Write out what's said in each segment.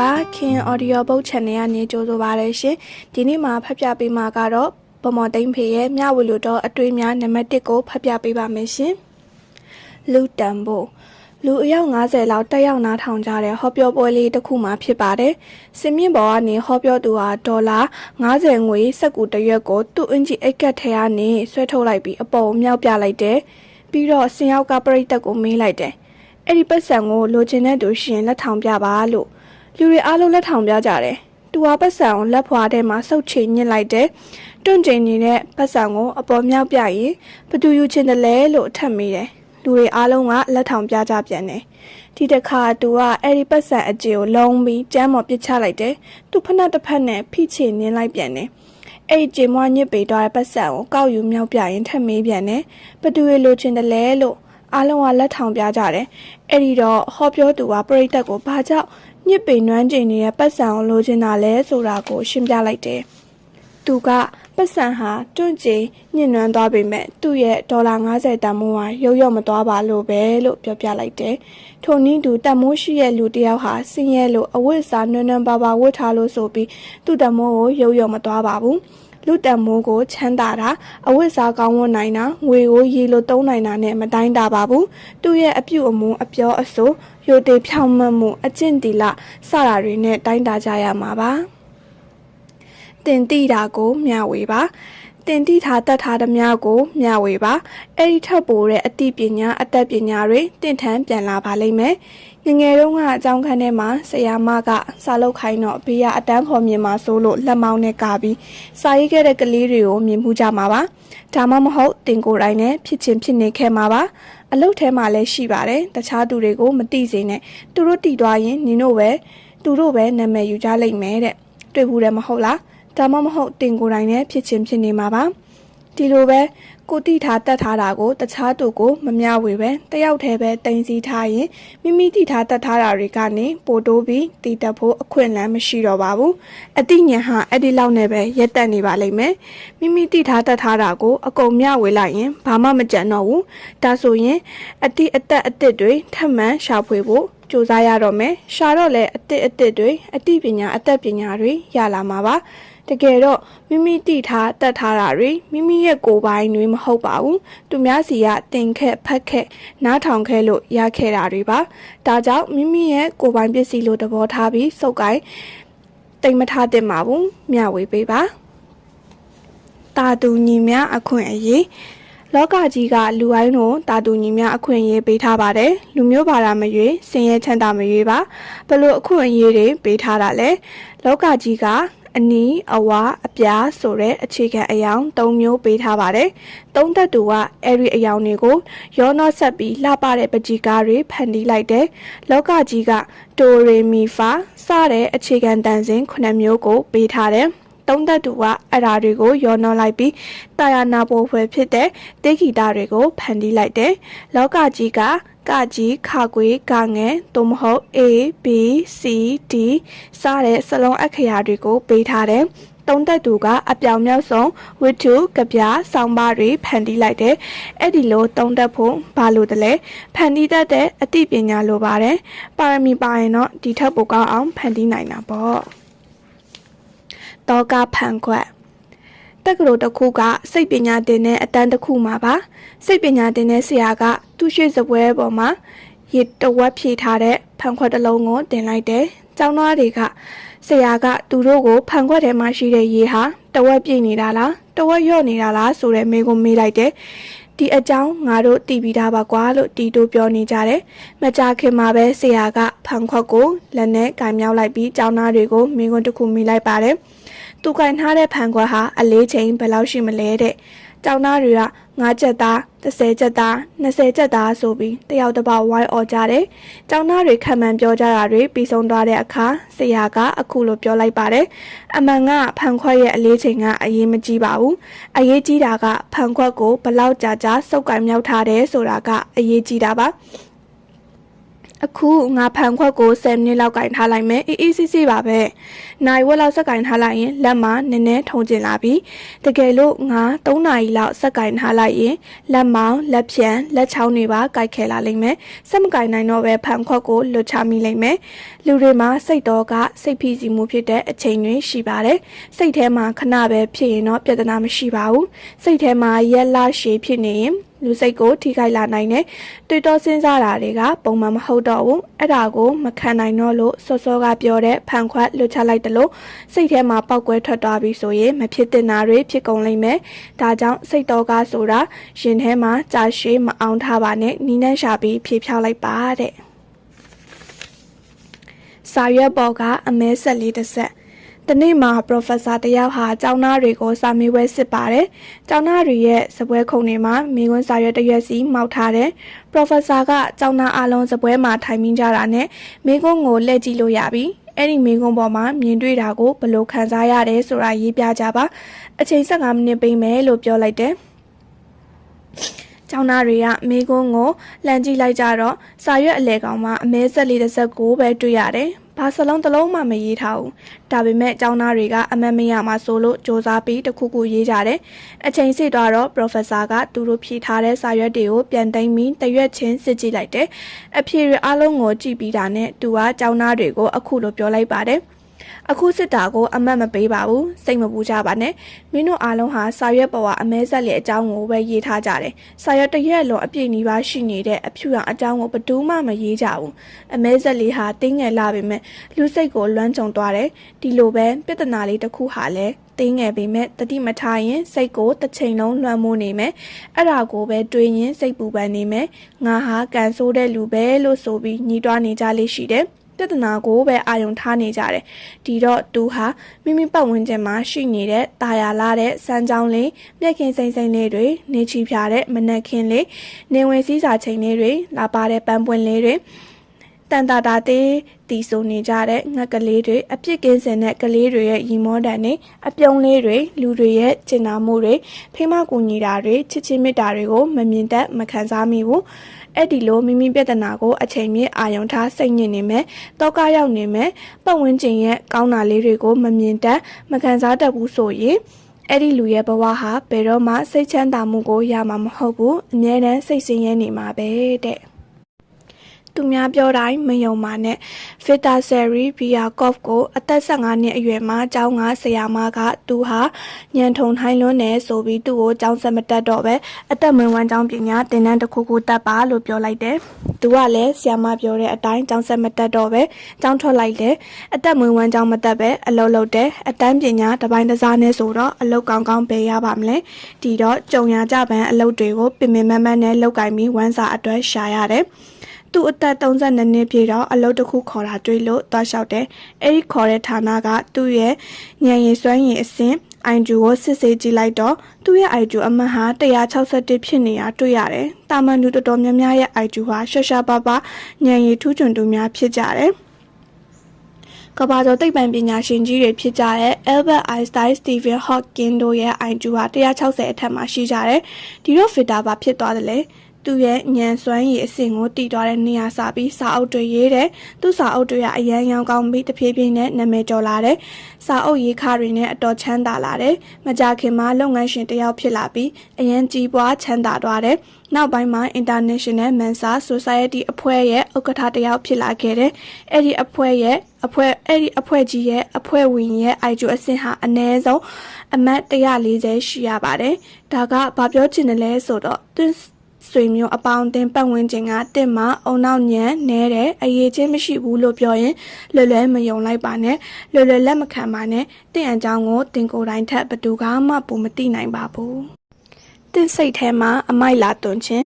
ပါခင် audio book channel ကနေကြိုးဆိုပါရရှင်ဒီနေ့မှာဖတ်ပြပေးမှာကတော့ဗမော်သိန်းဖေရဲ့မြဝလူတော်အတွေ့များနံပါတ်1ကိုဖတ်ပြပေးပါမယ်ရှင်လူတန်ဖို့လူအယောက်90လောက်တက်ရောက်နားထောင်ကြတဲ့ဟောပြောပွဲလေးတစ်ခုမှဖြစ်ပါတယ်စင်မြင့်ပေါ်ကနေဟောပြောသူဟာဒေါ်လာ90ငွေစက္ကူတစ်ရွက်ကိုသူ့အင်ဂျီအိတ်ကတ်ထဲကနေဆွဲထုတ်လိုက်ပြီးအပေါ်မြောက်ပြလိုက်တယ်ပြီးတော့စင်ရောက်ကပရိသတ်ကိုမေးလိုက်တယ်အဲ့ဒီပတ်စံကိုလိုချင်တဲ့သူရှင်လက်ထောင်ပြပါလို့လူတွေအားလုံးလက်ထောင်ပြကြတယ်သူဟာပတ်စံကိုလက်ဖွာထဲမှာစုပ်ချိန်ညစ်လိုက်တယ်တွန့်ကျင်နေတဲ့ပတ်စံကိုအပေါ်မြောက်ပြရင်ဘသူယူချင်တယ်လဲလို့ထပ်မေးတယ်လူတွေအားလုံးကလက်ထောင်ပြကြပြန်တယ်ဒီတစ်ခါသူကအဲ့ဒီပတ်စံအကျေကိုလုံးပြီးကျမ်းပေါ်ပစ်ချလိုက်တယ်သူဖက်တစ်ဖက်နဲ့ဖိချေနင်းလိုက်ပြန်တယ်အဲ့ဒီကျေမွားညစ်ပေသွားတဲ့ပတ်စံကိုကောက်ယူမြောက်ပြရင်ထပ်မေးပြန်တယ်ဘသူတွေလိုချင်တယ်လဲလို့အားလုံးကလက်ထောင်ပြကြတယ်အဲ့ဒီတော့ဟောပြောသူကပရိသတ်ကိုဘာကြောင့်ညစ်ပေနွမ်းကျင်နေတဲ့ပတ်စံကိုလိုချင်တာလဲဆိုတာကိုရှင်းပြလိုက်တယ်သူကပတ်စံဟာတွန့်ကျင်ညှဉ်းနှွမ်းသွားပေမဲ့သူ့ရဲ့ဒေါ်လာ90တန်မိုးဟာရုပ်ရော့မသွားပါလို့ပဲလို့ပြောပြလိုက်တယ်။ထိုနည်းတူတန်မိုးရှိရဲ့လူတယောက်ဟာဆင်းရဲလို့အဝတ်အစားနွမ်းနွမ်းပါပါဝတ်ထားလို့ဆိုပြီးသူ့တန်မိုးကိုရုပ်ရော့မသွားပါဘူး။လူတန်မိုးကိုချမ်းသာတာအဝတ်အစားကောင်းဝတ်နိုင်တာငွေကိုရေလိုသုံးနိုင်တာနဲ့မတိုင်းတာပါဘူး။သူ့ရဲ့အပြုတ်အမူအပြောအဆိုရိုတေဖြောင့်မတ်မှုအကျင့်တီလစတာတွေနဲ့တိုင်းတာကြရမှာပါ။တင်တိတာကိုမျှဝေပါတင်တိထားတတ်ထားသမျှကိုမျှဝေပါအဲ့ဒီထပ်ပိုတဲ့အသိပညာအတတ်ပညာတွေတင့်ထန်ပြန်လာပါလိမ့်မယ်ငယ်တုန်းကအကြောင်းခန်းထဲမှာဆရာမကစာလုပ်ခိုင်းတော့ဘေးကအတန်းဖော်မြင်မှာစိုးလို့လက်မောင်းနဲ့ကာပြီးစာရေးခဲ့တဲ့ကလေးတွေကိုမြင်မှုကြမှာပါဒါမှမဟုတ်တင်ကိုယ်တိုင်နဲ့ဖြစ်ချင်းဖြစ်နေခဲ့မှာပါအလုပ်ထဲမှာလည်းရှိပါတယ်တခြားသူတွေကိုမသိစေနဲ့သူတို့တည်သွားရင်နင်တို့ပဲနာမည်ယူကြလိမ့်မယ်တဲ့တွေ့ဘူးတယ်မဟုတ်လားဒါမှမဟုတ်တင်ကိုယ်တိုင်နဲ့ဖြစ်ချင်းဖြစ်နေမှာပါဒီလိုပဲကိုတိထားတတ်ထားတာကိုတခြားသူကိုမမျှဝေပဲတယောက်တည်းပဲတင်စီထားရင်မိမိတိထားတတ်ထားတာတွေကနေပိုတိုးပြီးတည်တတ်ဖို့အခွင့်အလမ်းမရှိတော့ပါဘူးအတိညာဟာအဲ့ဒီလောက်နဲ့ပဲရက်တက်နေပါလိမ့်မယ်မိမိတိထားတတ်ထားတာကိုအကုန်မျှဝေလိုက်ရင်ဘာမှမကြံတော့ဘူးဒါဆိုရင်အတိအသက်အစ်စ်တွေထပ်မံရှာဖွေဖို့စူးစမ်းရတော့မယ်ရှာတော့လေအစ်စ်တွေအတိပညာအသက်ပညာတွေရလာမှာပါတကယ်တော့မိမိတိထားတတ်ထားတာတွေမိမိရဲ့ကိုယ်ပိုင်တွေမဟုတ်ပါဘူးသူများစီကတင်ခက်ဖက်ခက်နားထောင်ခဲ့လို့ရခဲ့တာတွေပါဒါကြောင့်မိမိရဲ့ကိုယ်ပိုင်ပစ္စည်းလို့သဘောထားပြီးစုပ်ကိုင်းတိမ်မထားသင့်ပါဘူးမျှဝေပေးပါတာတူညီများအခွင့်အရေးလောကကြီးကလူတိုင်းတို့တာတူညီများအခွင့်အရေးပေးထားပါတယ်လူမျိုးဘာသာမရွေးစင်ရဲချမ်းသာမရွေးပါဘလို့အခွင့်အရေးတွေပေးထားတာလဲလောကကြီးကအနီးအဝါအပြားဆိုတဲ့အခြေခံအယောင်၃မျိုးပေးထားပါတယ်။သုံးသက်သူကအဲ့ဒီအယောင်တွေကိုရောနှောဆက်ပြီးလှပတဲ့ပကြီကားတွေဖန်တီးလိုက်တယ်။လောကကြီးကတိုရေမီဖာစတဲ့အခြေခံတန်စင်9မျိုးကိုပေးထားတယ်။သုံးသက်သူကအဲ့ဓာတွေကိုရောနှောလိုက်ပြီးတာယာနာပိုဖွယ်ဖြစ်တဲ့တေဂီတာတွေကိုဖန်တီးလိုက်တယ်။လောကကြီးကကကြီးခကွေးကငယ်သို့မဟုတ် A B C D စတဲ့စလုံးအခရာတွေကိုပေးထားတယ်။သုံးသက်သူကအပြောင်မြောက်ဆုံးဝတ္ထုကပြားဆောင်းပါးတွေဖန်တီးလိုက်တယ်။အဲ့ဒီလိုသုံးသက်ဖို့ဘာလို့တလဲဖန်တီးတတ်တဲ့အသိပညာလိုပါတယ်။ပါရမီပါရင်တော့ဒီထက်ပိုကောင်းအောင်ဖန်တီးနိုင်တာပေါ့။တောကဖန်ခွက်တက္ကသိုလ်တစ်ခုကစိတ်ပညာသင်တဲ့အတန်းတစ်ခုမှာပါစိတ်ပညာသင်တဲ့ဆရာကသူ့ရွှေစပွဲပေါ်မှာရေတဝက်ဖြည့်ထားတဲ့ဖန်ခွက်တစ်လုံးကိုတင်လိုက်တယ်ကျောင်းသားတွေကဆရာကသူတို့ကိုဖန်ခွက်ထဲမှာရှိတဲ့ရေဟာတဝက်ပြည့်နေတာလားတဝက်လျော့နေတာလားဆိုတဲ့မေးခွန်းမေးလိုက်တယ်ဒီအကြောင်းငါတို့သိပြီးသားပါကွာလို့တီတိုပြောနေကြတယ်မကြခင်မှာပဲဆရာကဖန်ခွက်ကိုလက်နဲ့ကင်မြောက်လိုက်ပြီးကျောင်းသားတွေကိုမေးခွန်းတစ်ခုမေးလိုက်ပါတယ်သူကင်ထားတဲ့ဖန်ခွက်ဟာအလေးချိန်ဘယ်လောက်ရှိမလဲတဲ့ကျောင်းသားတွေက9ချက်သား10ချက်သား20ချက်သားဆိုပြီးတယောက်တစ်ပေါက်ဝိုင်းអော်ကြတယ်ကျောင်းသားတွေခံမှန်ပြောကြတာတွေပြီးဆုံးသွားတဲ့အခါဆရာကအခုလိုပြောလိုက်ပါတယ်အမှန်ကဖန်ခွက်ရဲ့အလေးချိန်ကအရေးမကြီးပါဘူးအရေးကြီးတာကဖန်ခွက်ကိုဘယ်လောက်ကြာကြာစုပ်ကင်မြောက်ထားတယ်ဆိုတာကအရေးကြီးတာပါ အခုငါဖန်ခွက်ကို10မိနစ်လောက်ကင်ထားလိုက်မယ်အေးစစ်စစ်ပါပဲနိုင်ဝက်လောက်စက်ကင်ထားလိုက်ရင်လက်မှာနည်းနည်းထုံကျင်လာပြီတကယ်လို့ငါ3နာရီလောက်စက်ကင်ထားလိုက်ရင်လက်မောင်းလက်ဖြံလက်ချောင်းတွေပါကိုက်ခဲလာလိမ့်မယ်စက်မကင်နိုင်တော့ပဲဖန်ခွက်ကိုလွတ်ချမိလိမ့်မယ်လူတွေမှာစိတ်တော့ကစိတ်ဖိစီးမှုဖြစ်တဲ့အချိန်တွေရှိပါတယ်စိတ်ထဲမှာခဏပဲဖြစ်ရင်တော့ပြဿနာမရှိပါဘူးစိတ်ထဲမှာရက်လရှည်ဖြစ်နေရင်လူစိတ်ကိုထိခိုက်လာနိုင်တယ်တွေ့တော့စဉ်းစားတာတွေကပုံမှန်မဟုတ်တော့ဘူးအဲ့ဒါကိုမခံနိုင်တော့လို့စောစောကပြောတဲ့ဖန်ခွက်လွတ်ချလိုက်တယ်လို့စိတ်ထဲမှာပောက်ကွဲထွက်သွားပြီဆိုရင်မဖြစ်တင်တာတွေဖြစ်ကုန်လိမ့်မယ်ဒါကြောင့်စိတ်တော့ကဆိုတာရင်ထဲမှာကြာရှည်မအောင်ထားပါနဲ့နီးနှံ့ရှာပြီးဖြေဖြောက်လိုက်ပါတဲ့စာရွက်ပေါ်ကအမဲဆက်လေးတစ်ဆက်တနေ့မှာ Professor တယောက်ဟာကျောင်းသားတွေကိုစာမေးပွဲစစ်ပါတယ်။ကျောင်းသားတွေရဲ့စပွဲခုံတွေမှာမိကွန်းစာရွက်တစ်ရွက်စီမှောက်ထားတယ်။ Professor ကကျောင်းသားအလုံးစပွဲမှာထိုင်မိကြတာနဲ့မိကွန်းကိုလှည့်ကြည့်လို့ရပြီ။အဲ့ဒီမိကွန်းပေါ်မှာမြင်တွေ့တာကိုဘယ်လိုခံစားရတယ်ဆိုတာရေးပြကြပါ။အချိန်15မိနစ်ပေးမယ်လို့ပြောလိုက်တယ်။ကျောင်းသားတွေကမိကွန်းကိုလှမ်းကြည့်လိုက်ကြတော့စာရွက်အလဲကောင်မှာအမဲဆက်လေးတစ်စက်ကိုပဲတွေ့ရတယ်။ဘာစလုံးတစ်လုံးမှမရေးထားဘူးဒါပေမဲ့ကျောင်းသားတွေကအမတ်မရမှာဆိုလို့စ조사ပြီးတစ်ခုခုရေးကြတယ်အချိန်စစ်သွားတော့ Professor ကသူတို့ဖြေထားတဲ့စာရွက်တွေကိုပြန်သိမ်းပြီးတရွက်ချင်းစစ်ကြည့်လိုက်တယ်အဖြေတွေအလုံးကိုကြည့်ပြီးတာနဲ့သူကကျောင်းသားတွေကိုအခုလိုပြောလိုက်ပါတယ်အခုစစ်တာကိုအမတ်မပေးပါဘူးစိတ်မပူကြပါနဲ့မင်းတို့အားလုံးဟာစာရွက်ပေါ်ကအမဲဆက်လေးအကြောင်းကိုပဲရေးထားကြတယ်စာရွက်တစ်ရက်လုံးအပြည့်နီးပါးရှိနေတဲ့အဖြူရောင်အကြောင်းကိုဘယ်သူမှမရေးကြဘူးအမဲဆက်လေးဟာတင်းငယ်လာပေမဲ့လူစိတ်ကိုလွမ်းကြုံသွားတယ်ဒီလိုပဲပြဿနာလေးတစ်ခုဟာလဲတင်းငယ်ပေမဲ့တတိမထားရင်စိတ်ကိုတစ်ချိန်လုံးလွှမ်းမိုးနေမယ်အဲ့ဒါကိုပဲတွေးရင်စိတ်ပူပန်နေမယ်ငါဟာကန်ဆိုးတဲ့လူပဲလို့ဆိုပြီးညီးတွားနေကြလေးရှိတယ်ပြဿနာကိုပဲအာရုံထားနေကြတယ်ဒီတော့သူဟာမိမိပတ်ဝန်းကျင်မှာရှိနေတဲ့တာယာလာတဲ့စမ်းကြောင်းလေးမျက်ခင်စိမ့်စိမ့်လေးတွေနေချီဖြာတဲ့မနက်ခင်းလေးနေဝင်စည်းစာချိန်လေးတွေလာပါတဲ့ပန်းပွင့်လေးတွေတန်တာတာတေးတီဆိုနေကြတဲ့ငှက်ကလေးတွေအပြစ်ကင်းစင်တဲ့ကလေးတွေရဲ့ရီမောတန်တွေအပြုံးလေးတွေလူတွေရဲ့ကျင်နာမှုတွေဖိမကူညီတာတွေချစ်ချင်းမေတ္တာတွေကိုမမြင်တတ်မခံစားမိဘူးအဲ့ဒီလိုမိမိပြဿနာကိုအချိန်မြင့်အာရုံထားစိတ်ညစ်နေမယ်တောကရောက်နေမယ်ပတ်ဝန်းကျင်ရဲ့ကောင်းတာလေးတွေကိုမမြင်တတ်မခံစားတတ်ဘူးဆိုရင်အဲ့ဒီလူရဲ့ဘဝဟာဘယ်တော့မှစိတ်ချမ်းသာမှုကိုရမှာမဟုတ်ဘူးအမြဲတမ်းစိတ်ဆင်းရဲနေမှာပဲတဲ့သူများပြောတိုင်းမယုံပါနဲ့ Fitaseri Biakov ကိုအသက်15နှစ်အရွယ်မှာကျောင်းကဆရာမကသူဟာညံထုံထိုင်းလွန်းနေဆိုပြီးသူ့ကိုကျောင်းဆက်မတက်တော့ပဲအသက်မွေးဝမ်းကျောင်းပညာသင်တန်းတစ်ခုခုတက်ပါလို့ပြောလိုက်တယ်။သူကလည်းဆရာမပြောတဲ့အတိုင်းကျောင်းဆက်မတက်တော့ပဲကျောင်းထွက်လိုက်တယ်။အသက်မွေးဝမ်းကျောင်းမတက်ပဲအလုပ်လုပ်တယ်။အတန်းပညာတစ်ပိုင်းတစ်စားနဲ့ဆိုတော့အလုပ်ကောင်းကောင်းပေးရပါမလဲ။ဒီတော့ကြုံရကြပန်းအလုပ်တွေကိုပင်ပင်မမတ်နဲ့လုပ်ကင်ပြီးဝမ်းစာအတွက်ရှာရတယ်။သူ့အသက်32နှစ်ပြည့်တော့အလုပ်တစ်ခုခေါ်တာတွေ့လို့တွားလျှောက်တယ်။အဲ့ဒီခေါ်တဲ့ဌာနကသူ့ရဲ့ဉာဏ်ရည်စွမ်းရည်အဆင့် IQ ကိုစစ်ဆေးကြည့်လိုက်တော့သူ့ရဲ့ IQ အမှတ်ဟာ161ဖြစ်နေတာတွေ့ရတယ်။တာမန်လူတော်တော်များများရဲ့ IQ ဟာရှာရှာပါပါဉာဏ်ရည်ထူးချွန်သူများဖြစ်ကြတယ်။ကမ္ဘာကျော်သိပ္ပံပညာရှင်ကြီးတွေဖြစ်ကြတဲ့ Albert Einstein, Stephen Hawking တို့ရဲ့ IQ ဟာ160အထက်မှာရှိကြတယ်။ဒီတော့ Fita ဘာဖြစ်သွားတယ်လဲ။သူ့ရဲ့ဉာဏ်စွမ်းရည်အဆင့်ကိုတည်သွားတဲ့နေရာစပြီးစာအုပ်တွေရေးတယ်။သူ့စာအုပ်တွေကအရန်ရောင်ကောင်းပြီးတဖြည်းဖြည်းနဲ့နာမည်ကျော်လာတယ်။စာအုပ်ရေးခါတွေနဲ့အတော်ချမ်းသာလာတယ်။မကြာခင်မှာလုပ်ငန်းရှင်တစ်ယောက်ဖြစ်လာပြီးအရန်ကြီးပွားချမ်းသာသွားတယ်။နောက်ပိုင်းမှာ International Mensa Society အဖွဲ့ရဲ့ဥက္ကဋ္ဌတစ်ယောက်ဖြစ်လာခဲ့တယ်။အဲ့ဒီအဖွဲ့ကြီးရဲ့အဖွဲ့ဝင်ရဲ့ IQ အဆင့်ဟာအနည်းဆုံးအမှတ်140ရှိရပါတယ်။ဒါကဘာပြောချင်တယ်လဲဆိုတော့ဆွေမျိုးအပေါင်းအသင်းပတ်ဝန်းကျင်ကတစ်မှာအုံနောက်ညံနဲတယ်အရေးချင်းမရှိဘူးလို့ပြောရင်လွယ်လွယ်မယုံလိုက်ပါနဲ့လွယ်လွယ်လက်မခံပါနဲ့တင့်အကြောင်းကိုတင်ကိုယ်တိုင်ထက်ဘယ်သူမှပုံမသိနိုင်ပါဘူးတင့်စိတ်ထဲမှာအမိုက်လာသွင်းခြင်း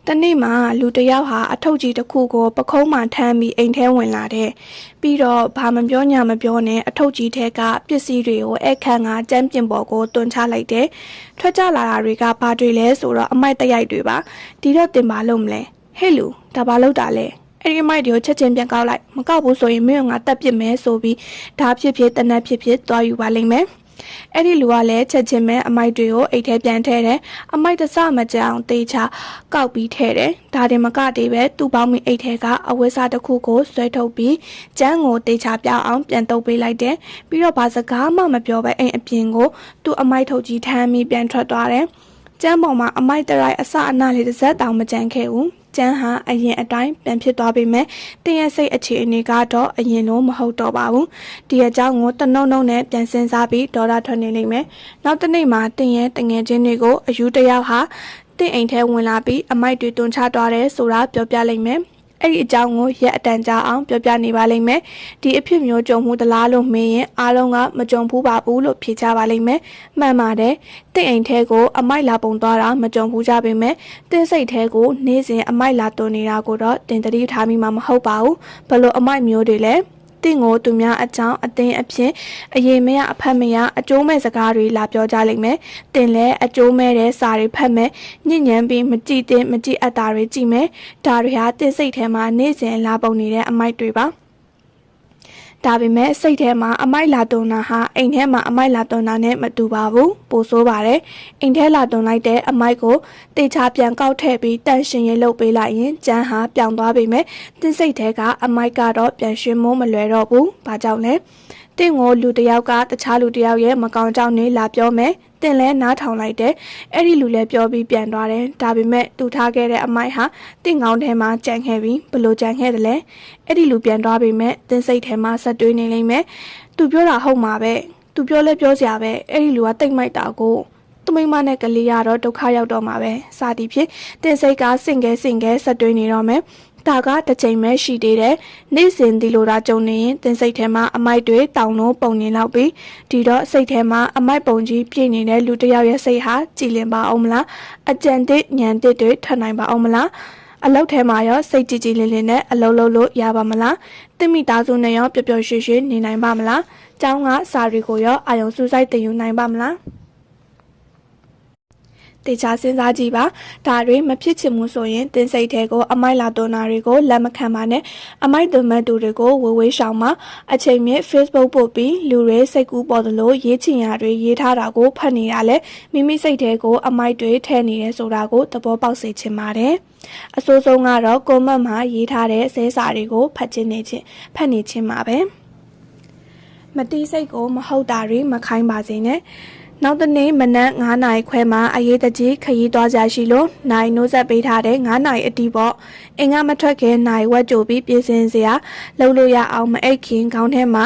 တနေ့မှာလူတစ်ယောက်ဟာအထုပ်ကြီးတစ်ခုကိုပခုံးမှထမ်းပြီးအိမ်ထဲဝင်လာတဲ့ပြီးတော့ဘာမပြောညာမပြောနဲ့အထုပ်ကြီးထဲကပစ္စည်းတွေကိုအခန်းကကျမ်းပြင်ပေါ်ကိုတွန်းချလိုက်တယ်ထွက်ကြလာတာတွေကဘာတွေလဲဆိုတော့အမိုက်တရိုက်တွေပါဒီတော့တင်ပါလို့မလဲဟဲ့လူဒါဘာလုပ်တာလဲအဲ့ဒီအမိုက်တွေကိုချက်ချင်းပြန်ကောက်လိုက်မကောက်ဘူးဆိုရင်မင်းကငါတက်ပစ်မယ်ဆိုပြီးဒါဖြစ်ဖြစ်တနက်ဖြစ်ဖြစ်သွားယူပါလိမ့်မယ် အဲ့ဒီလူကလည်းချက်ချင်းပဲအမိုက်တွေကိုအိတ်ထဲပြန်ထည့်တယ်အမိုက်တစမကြအောင်တေးချကောက်ပြီးထည့်တယ်ဒါတင်မကသေးပဲသူ့ပေါင်းမီအိတ်ထဲကအဝတ်စားတစ်ခုကိုဆွဲထုတ်ပြီးကျန်းကိုတေးချပြောင်းအောင်ပြန်တုပ်ပေးလိုက်တယ်ပြီးတော့ဘာစကားမှမပြောပဲအိမ်အပြင်ကိုသူ့အမိုက်ထုတ်ကြီးထမ်းပြီးပြန်ထွက်သွားတယ်ကျန်းပေါ်မှာအမိုက်တရိုက်အစအနလေးတစ်စက်တောင်မကြမ်းခဲ့ဘူးကျန်းဟာအရင်အတိုင်းပြန်ဖြစ်သွားပေမဲ့တင်းရဲ့စိတ်အခြေအနေကတော့အရင်လိုမဟုတ်တော့ပါဘူးဒီအကြောင်းကိုတနှုံနှုံနဲ့ပြန်စဉ်းစားပြီးဒေါ်လာထွက်နေလိမ့်မယ်နောက်တစ်နေ့မှာတင်းရဲ့တငယ်ချင်းတွေကိုအယူတယောက်ဟာတင်းအိမ်ထဲဝင်လာပြီးအမိုက်တွေတွန်းချသွားတယ်ဆိုတာပြောပြလိမ့်မယ်အဲ့ဒီအကြောင်းကိုရက်အတန်ကြာအောင်ပြောပြနေပါလိမ့်မယ်ဒီအဖြစ်မျိုးကြုံမှုတလားလို့မေးရင်အားလုံးကမကြုံဘူးပါဘူးလို့ဖြေကြပါလိမ့်မယ်မှန်ပါတယ်တင့်အိမ်ထဲကိုအမိုက်လာပုံသွားတာမကြုံဘူးကြပေမဲ့တင်းစိတ်ထဲကိုနေ့စဉ်အမိုက်လာတွန်းနေတာကိုတော့တင်တတိထားမိမှာမဟုတ်ပါဘူးဘလို့အမိုက်မျိုးတွေလဲတင့်ကိုသူများအကြောင်းအသင်းအဖြစ်အရင်မရအဖက်မရအကျိုးမဲ့စကားတွေလာပြောကြလိမ့်မယ်တင်လဲအကျိုးမဲ့တဲ့စာတွေဖတ်မယ်ညဉ့်ညမ်းပြီးမကြည့်တဲ့မကြည့်အပ်တာတွေကြည့်မယ်ဒါတွေဟာတင်စိတ်ထဲမှာနေ့စဉ်လာပုံနေတဲ့အမိုက်တွေပါဒါပေမဲ့စိတ်ထဲမှာအမိုက်လာတွန်းတာဟာအိမ်ထဲမှာအမိုက်လာတွန်းတာနဲ့မတူပါဘူးပိုဆိုးပါတယ်အိမ်ထဲလာတွန်းလိုက်တဲ့အမိုက်ကိုတေချာပြန်ကောက်ထည့်ပြီးတန့်ရှင်ရေးလုပ်ပေးလိုက်ရင်ကျန်းဟာပြောင်းသွားပေမဲ့တင်းစိတ်ထဲကအမိုက်ကတော့ပြန်ရှင်းမိုးမလွယ်တော့ဘူးဘာကြောင့်လဲတင့်ကိုလူတစ်ယောက်ကတခြားလူတစ်ယောက်ရဲ့မကောင်းကြောင်းနေလာပြောမယ်တင်လဲနားထောင်လိုက်တယ်အဲ့ဒီလူလည်းပြောပြီးပြန်သွားတယ်ဒါပေမဲ့သူထားခဲ့တဲ့အမိုက်ဟာတင့်ကောင်းထဲမှာကြံခဲ့ပြီးဘလို့ကြံခဲ့တယ်လဲအဲ့ဒီလူပြန်သွားပေမဲ့တင်စိတ်ထဲမှာဆက်တွေးနေလိမ့်မယ်သူပြောတာဟုတ်မှာပဲသူပြောလဲပြောစရာပဲအဲ့ဒီလူကတိတ်မိုက်တာကိုသူမိမနဲ့ကလေးရတော့ဒုက္ခရောက်တော့မှာပဲစသည်ဖြင့်တင်စိတ်ကစင်ကဲဆက်တွေးနေတော့မယ်ဒါကတစ်ချိန်ပဲရှိသေးတယ်နေ့စဉ်ဒီလိုတာကြုံနေရင်တင်စိတ်ထဲမှာအမိုက်တွေတောင်လုံးပုံနေလောက်ပြီးဒီတော့စိတ်ထဲမှာအမိုက်ပုံကြီးပြည့်နေတဲ့လူတစ်ယောက်ရဲ့စိတ်ဟာကြည်လင်ပါအောင်မလားအကြံတစ်ညံတစ်တွေထွက်နိုင်ပါအောင်မလားအလုပ်ထဲမှာရောစိတ်ကြည်ကြည်လင်လင်နဲ့အလုပ်လုပ်လို့ရပါမလားတမိသားစုနဲ့ရောပျော်ပျော်ရွှင်ရွှင်နေနိုင်ပါမလားကျောင်းကစာတွေကိုရောအာရုံစူးစိုက်တင်ယူနိုင်ပါမလားတေချာစဉ်းစားကြည့်ပါဒါတွေမဖြစ်ချင်ဘူးဆိုရင်တင်းစိတ်ထဲကိုအမိုက်လာတွန်းတာတွေကိုလက်မခံပါနဲ့အမိုက်သွင်းမဲ့သူတွေကိုဝေးရှောင်ပါအချိန်မြင့် Facebook ပို့ပြီးလူတွေစိတ်ကူးပေါ်သလိုရေးချင်ရတွေရေးထားတာကိုဖတ်နေတာလဲမိမိစိတ်ထဲကိုအမိုက်တွေထည့်နေတယ်ဆိုတာကိုသဘောပေါက်စေချင်ပါတယ်အဆိုးဆုံးကတော့ကွန်မန့်မှာရေးထားတဲ့ဆဲစာတွေကိုဖတ်နေခြင်းပါပဲမတိစိတ်ကိုမဟုတ်တာတွေမခိုင်းပါစေနဲ့နောက်တနေ့မနက်9နာရီခွဲမှာအရေးတကြီးခရီးသွားကြရှိလို့နိုင်နိုးဆက်ပေးထားတဲ့9နာရီအတီးပေါ့အင်္ဂါမထွက်ခင်နိုင်ဝက်ကြိုပြီးပြင်ဆင်စရာလှုပ်လို့ရအောင်မအိတ်ခင်ခေါင်းထဲမှာ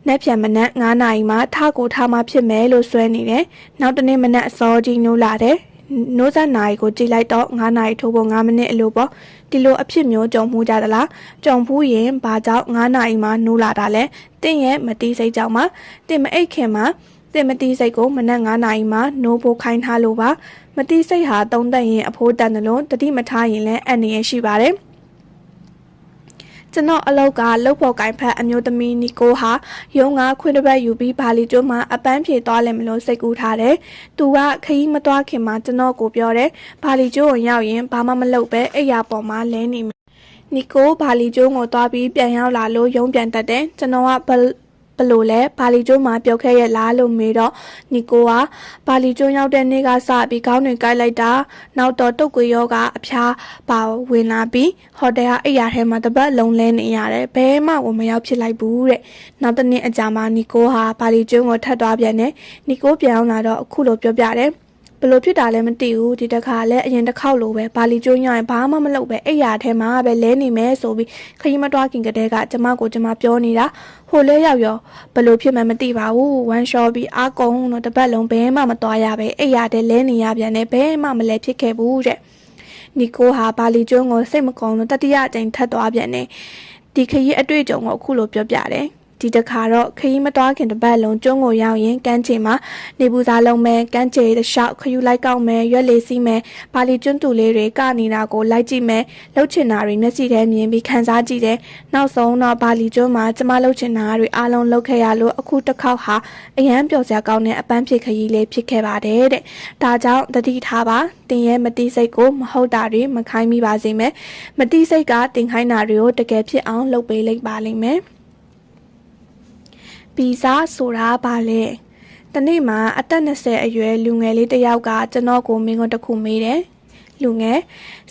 နက်ဖြန်မနက်9နာရီမှာထကိုထားမှဖြစ်မယ်လို့ဆွဲနေတယ်နောက်တနေ့မနက်အစောကြီးနိုးလာတယ်နိုးဆက်နာရီကိုကြည့်လိုက်တော့9နာရီထိုးဖို့9မိနစ်အလိုပေါ့ဒီလိုအဖြစ်မျိုးကြုံမှုကြသလားကြုံဘူးရင်ဘာကြောင့်9နာရီမှာနိုးလာတာလဲတင့်ရဲ့မတီးစိတ်ကြောင့်မှတင့်မအိတ်ခင်မှာတင်မတိစိတ်ကိုမနက်9နာရီမှာနိုးဖို့ခိုင်းထားလို့ပါမတိစိတ်ဟာတုံးတက်ရင်အဖိုးတန်တယ်လို့တတိမထားရင်လည်းအန္တရာယ်ရှိပါတယ်ကျွန်တော်အလောက်ကလှုပ်ဖို့ကိုင်းဖက်အမျိုးသမီးနီကိုဟာရုံးကခွင့်တစ်ပတ်ယူပြီးဘာလီကျွန်းမှာအပန်းဖြေသွားလဲမလို့စိတ်ကူးထားတယ်။သူကခရီးမသွားခင်မှာကျွန်တော်ကိုပြောတယ်ဘာလီကျွန်းကိုရောက်ရင်ဘာမှမလုပ်ပဲအိယာပေါ်မှာလဲနေမယ်။နီကိုဘာလီကျွန်းကိုသွားပြီးပြန်ရောက်လာလို့ရုံးပြန်တက်တယ်ကျွန်တော်ကဘလို့လဲဘာလီကျွန်းမှာပြုတ်ခဲ့ရလားလို့မေးတော့နီကိုကဘာလီကျွန်းရောက်တဲ့နေ့ကစပြီးခေါင်းတွေကိုက်လိုက်တာနောက်တော့တုတ်ကွေရောကအဖျားပါဝင်လာပြီးဟိုတယ်ကအိယာထဲမှာတပတ်လုံးလဲနေရတယ်ဘဲမှကိုမရောက်ဖြစ်လိုက်ဘူးတဲ့နောက်တစ်နေ့အကြာမှာနီကိုဟာဘာလီကျွန်းကိုထပ်သွားပြန်တယ်နီကိုပြန်အောင်လာတော့အခုလိုပြောပြတယ်ဘလို့ဖြစ်တာလဲမသိဘူးဒီတစ်ခါလဲအရင်တစ်ခေါက်လိုပဲဘာလီကျွန်းရရင်ဘာမှမလုပ်ပဲအိယာထဲမှာပဲလဲနေမယ်ဆိုပြီးခရီးမတွားခင်ကတည်းကကျမပြောနေတာဟိုလဲရောက်ရောဘလို့ဖြစ်မှမသိပါဘူးဝမ်ရှော်ပြီးအာကုံတော့တပတ်လုံးဘဲမှမတွားရပဲအိယာထဲလဲနေရပြန်တယ်ဘဲမှမလဲဖြစ်ခဲ့ဘူးတဲ့နီကိုဟာဘာလီကျွန်းကိုစိတ်မကောင်းလို့တတိယအကြိမ်ထပ်သွားပြန်တယ်ဒီခရီးအတွေ့အကြုံကိုအခုလိုပြောပြတယ်ဒီတခါတော့ခရီးမတွားခင်တပတ်လုံးကျွန်းကိုရောက်ရင်ကမ်းခြေမှာနေပူစားလုံးမဲကမ်းခြေတစ်လျှောက်ခယူလိုက်ကောက်မဲရွက်လေးစီးမဲဘာလီကျွန်းတူလေးတွေကနေနေတာကိုလိုက်ကြည့်မဲလှုပ်ချင်တာတွေမျက်စိထဲမြင်ပြီးခန်းစားကြည့်တယ်နောက်ဆုံးတော့ဘာလီကျွန်းမှာကျမလှုပ်ချင်တာတွေအားလုံးလှုပ်ခဲ့ရလို့အခုတစ်ခေါက်ဟာအရန်ပျော်စရာကောင်းတဲ့အပန်းဖြေခရီးလေးဖြစ်ခဲ့ပါတယ်တဲ့ဒါကြောင့်တတိထားပါတင်ရဲ့မတိစိတ်ကိုမဟုတ်တာတွေမခိုင်းမိပါစေနဲ့မတိစိတ်ကတင်ခိုင်းတာတွေကိုတကယ်ဖြစ်အောင်လုပ်ပေးလိုက်ပါလိမ့်မယ်ဗီဇဆိုတာဘာလဲ တနေ့မှာအသက်20အရွယ်လူငယ်လေးတစ်ယောက်ကကျွန်တော်ကိုမင်းကွန်းတစ်ခုမေးတယ်လူငယ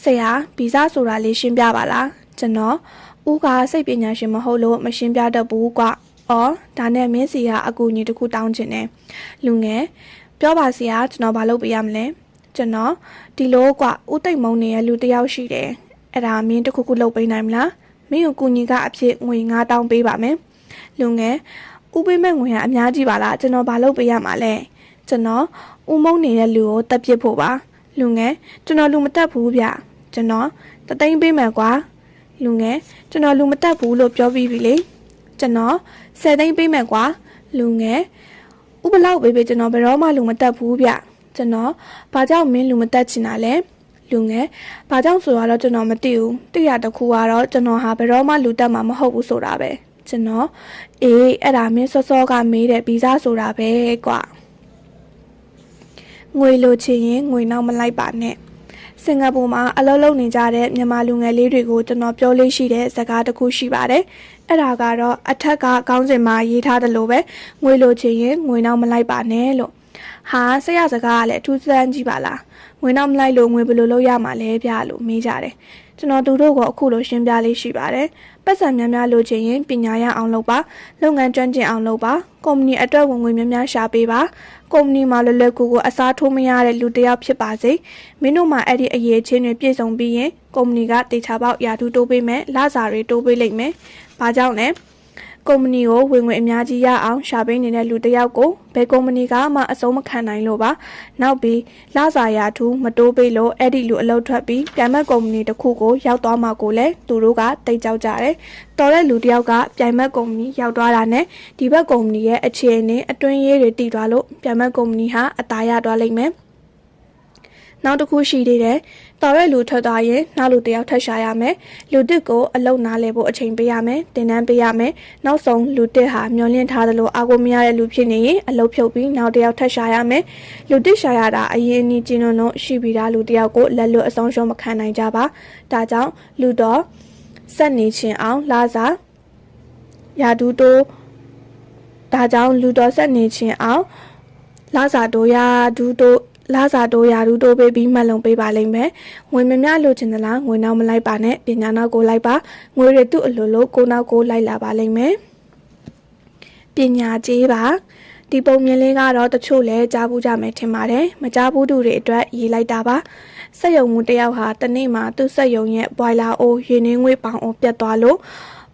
်ဆရာဗီဇဆိုတာလေးရှင်းပြပါလားကျွန်တော်ဦးကစိတ်ပညာရှင်မဟုတ်လို့မရှင်းပြတတ်ဘူးကွာအော်ဒါနဲ့မင်းစီကအကူအညီတစ်ခုတောင်းချင်တယ်လူငယ်ပြောပါဆရာကျွန်တော်ဘာလုပ်ပေးရမလဲကျွန်တော်ဒီလိုကွာဦးသိမ့်မုံနေရဲ့လူတစ်ယောက်ရှိတယ်အဲ့ဒါမင်းတစ်ခုခုလုပ်ပေးနိုင်မလားမင်းကိုကူညီကအဖြစ်ငွေ9000ပေးပါမယ်လူငယ်ဦးပေးမဲ့ငွေကအများကြီးပါလားကျွန်တော်ဘာလုပ်ပေးရမှာလဲကျွန်တော်ဦးမုံနေတဲ့လူကိုတက်ပစ်ဖို့ပါလူငယ်ကျွန်တော်လူမတက်ဘူးဗျကျွန်တော်တသိန်းပေးမယ်ကွာလူငယ်ကျွန်တော်လူမတက်ဘူးလို့ပြောပြီးပြီလေကျွန်တော်10သိန်းပေးမယ်ကွာလူငယ်ဥပလောက်ပေးကျွန်တော်ဘယ်တော့မှလူမတက်ဘူးဗျကျွန်တော်ဘာကြောင့်မင်းလူမတက်ချင်တာလဲလူငယ်ဘာကြောင့်ဆိုတော့ကျွန်တော်မသိဘူးတိရတခုကတော့ကျွန်တော်ဟာဘယ်တော့မှလူတက်မှာမဟုတ်ဘူးဆိုတာပဲကျွန်တော်အေးအဲ့ဒါမင်းစောစောကမေးတဲ့ဗီဇဆိုတာပဲကွာငွေလိုချင်ရင်ငွေနောက်မလိုက်ပါနဲ့စင်ကာပူမှာအလုပ်လုပ်နေကြတဲ့မြန်မာလူငယ်လေးတွေကိုကျွန်တော်ပြောလို့ရှိတဲ့စကားတစ်ခုရှိပါတယ်အဲ့ဒါကတော့အထက်ကကောင်းစင်မှာရေးထားတယ်လို့ပဲငွေလိုချင်ရင်ငွေနောက်မလိုက်ပါနဲ့လို့ဟာဆက်ရစကားကလည်းအထူးစမ်းကြည့်ပါလားငွေနောက်မလိုက်လို့ငွေဘယ်လိုလုပ်ရမှာလဲဗျလို့မေးကြတယ်ကျွန်တော်သူတို့ကအခုလိုရှင်းပြလေးရှိပါတယ်ပတ်စံများများလိုချင်ရင်ပညာရအောင်လုပ်ပါလုပ်ငန်းကျွမ်းကျင်အောင်လုပ်ပါကုမ္ပဏီအတွက်ဝင်ငွေများများရှာပေးပါကုမ္ပဏီမှာလွယ်လွယ်ကူကူအစားထိုးမရတဲ့လူတစ်ယောက်ဖြစ်ပါစေမင်းတို့မှာအဲ့ဒီအရေးချင်းတွေပြည့်စုံပြီးရင်ကုမ္ပဏီကတေချာပေါက်ရာထူးတိုးပေးမယ်လစာတွေတိုးပေးလိမ့်မယ်ဘာကြောင့်လဲကုမ္ပဏီကိုဝင်ငွေအများကြီးရအောင်ရှာပေးနေတဲ့လူတစ်ယောက်ကိုဘယ်ကုမ္ပဏီကမှအဆုံးမခံနိုင်လို့ပါနောက်ပြီးလစာရာထူးမတိုးပေးလို့အဲ့ဒီလူအလုပ်ထွက်ပြီးပြန်မဲ့ကုမ္ပဏီတစ်ခုကိုရောက်သွားမှကိုလည်းသူတို့ကတိတ်ကြောက်ကြတယ်တော်တဲ့လူတစ်ယောက်ကပြန်မဲ့ကုမ္ပဏီရောက်သွားတာနဲ့ဒီဘက်ကုမ္ပဏီရဲ့အခြေအနေအတွင်းရေးတွေတည်သွားလို့ပြန်မဲ့ကုမ္ပဏီဟာအသာရသွားလိမ့်မယ်နောက်တစ်ခုရှိသေးတယ်တော်ရဲလူထွက်သွားရင်နောက်လူတစ်ယောက်ထပ်ရှာရမယ်လူတစ်ကိုအလုံနားလဲဖို့အချိန်ပေးရမယ်တင်တန်းပေးရမယ်နောက်ဆုံးလူတစ်ဟာမျောလင့်ထားသလိုအာကိုမရတဲ့လူဖြစ်နေရင်အလုံဖြုတ်ပြီးနောက်တစ်ယောက်ထပ်ရှာရမယ်လူတစ်ရှာရတာအရင်အနည်းကျင်းလုံးရှိပြီးသားလူတစ်ယောက်ကိုလက်လွတ်အဆုံးရှုံးမခံနိုင်ကြပါဒါကြောင့်လူတော်ဆက်နေခြင်းအောင်လာစားရာဒူးတိုးဒါကြောင့်လူတော်ဆက်နေခြင်းအောင်လာစားတိုးရာဒူးတိုးလာစာတိုးရာထူးတိုးပေးပြီးမှတ်လုံပေးပါလိမ့်မယ်ငွေမများလိုချင်သလားငွေနောက်မလိုက်ပါနဲ့ပညာနောက်ကိုလိုက်ပါငွေတွေသူ့အလိုလိုကိုနောက်ကိုလိုက်လာပါလိမ့်မယ်ပညာကြီးပါဒီပုံမြင်လေးကတော့တချို့လဲကြားဘူးကြမယ်ထင်ပါတယ်မကြားဘူးသူတွေအတွက်ရေးလိုက်တာပါစက်ယုံမှုတယောက်ဟာတနေ့မှာသူ့စက်ယုံရဲ့ဘွိုင်လာအိုးရေနင်းငွေပေါင်အိုးပြတ်သွားလို့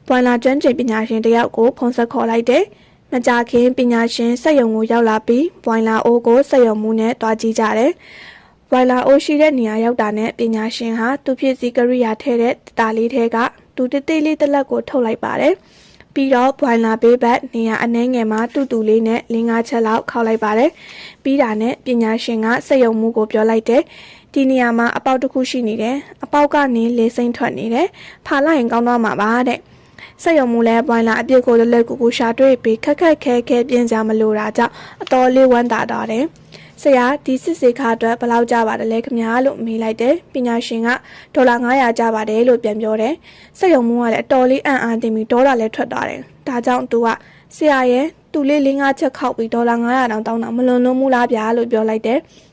ဘွိုင်လာကျွမ်းကျင်ပညာရှင်တယောက်ကိုဖုန်းဆက်ခေါ်လိုက်တယ်မကြခင်ပညာရှင်စက်ယုံကိုရောက်လာပြီးဘွိုင်လာအိုးကိုစက်ယုံမှုနဲ့တွားကြည့်ကြတယ်။ဘွိုင်လာအိုးရှိတဲ့နေရာရောက်တာနဲ့ပညာရှင်ဟာသူဖြစ်စီကရိယာထဲတဲ့တာလေးထဲကသူတိတိလေးတစ်လက်ကိုထုတ်လိုက်ပါတယ်။ပြီးတော့ဘွိုင်လာဘေးဘက်နေရာအနှဲငယ်မှာတူလေးနဲ့၄၅ချက်လောက်ခောက်လိုက်ပါတယ်။ပြီးတာနဲ့ပညာရှင်ကစက်ယုံမှုကိုပြောလိုက်တယ်။ဒီနေရာမှာအပေါက်တစ်ခုရှိနေတယ်။အပေါက်ကနေလေစိမ့်ထွက်နေတယ်။ဖာလိုက်ရင်ကောင်းတော့မှာပါတဲ့။စက်ရုံမူလဲပွိုင်လာအပြစ်ကိုလည်းကူကူရှာတွေ့ပြီးခက်ခဲပြင်းစရာမလိုတာကြောင့်အတော်လေးဝမ်းသာတော့တယ်။ဆရာဒီစစ်စေခါအတွက်ဘယ်လောက်ကြပါတယ်လဲခင်ဗျာလို့မေးလိုက်တယ်။ပညာရှင်ကဒေါ်လာ900ကြပါတယ်လို့ပြန်ပြောတယ်။စက်ရုံမူကလည်းအတော်လေးအံ့အားသင့်ပြီးဒေါ်လာလည်းထွက်သွားတယ်။ဒါကြောင့်သူကဆရာရဲ့သူလေး၄၅ချက်ခောက်ပြီးဒေါ်လာ900တောင်းတာမလွန်လုံးမူလားဗျာလို့ပြောလိုက်တယ်။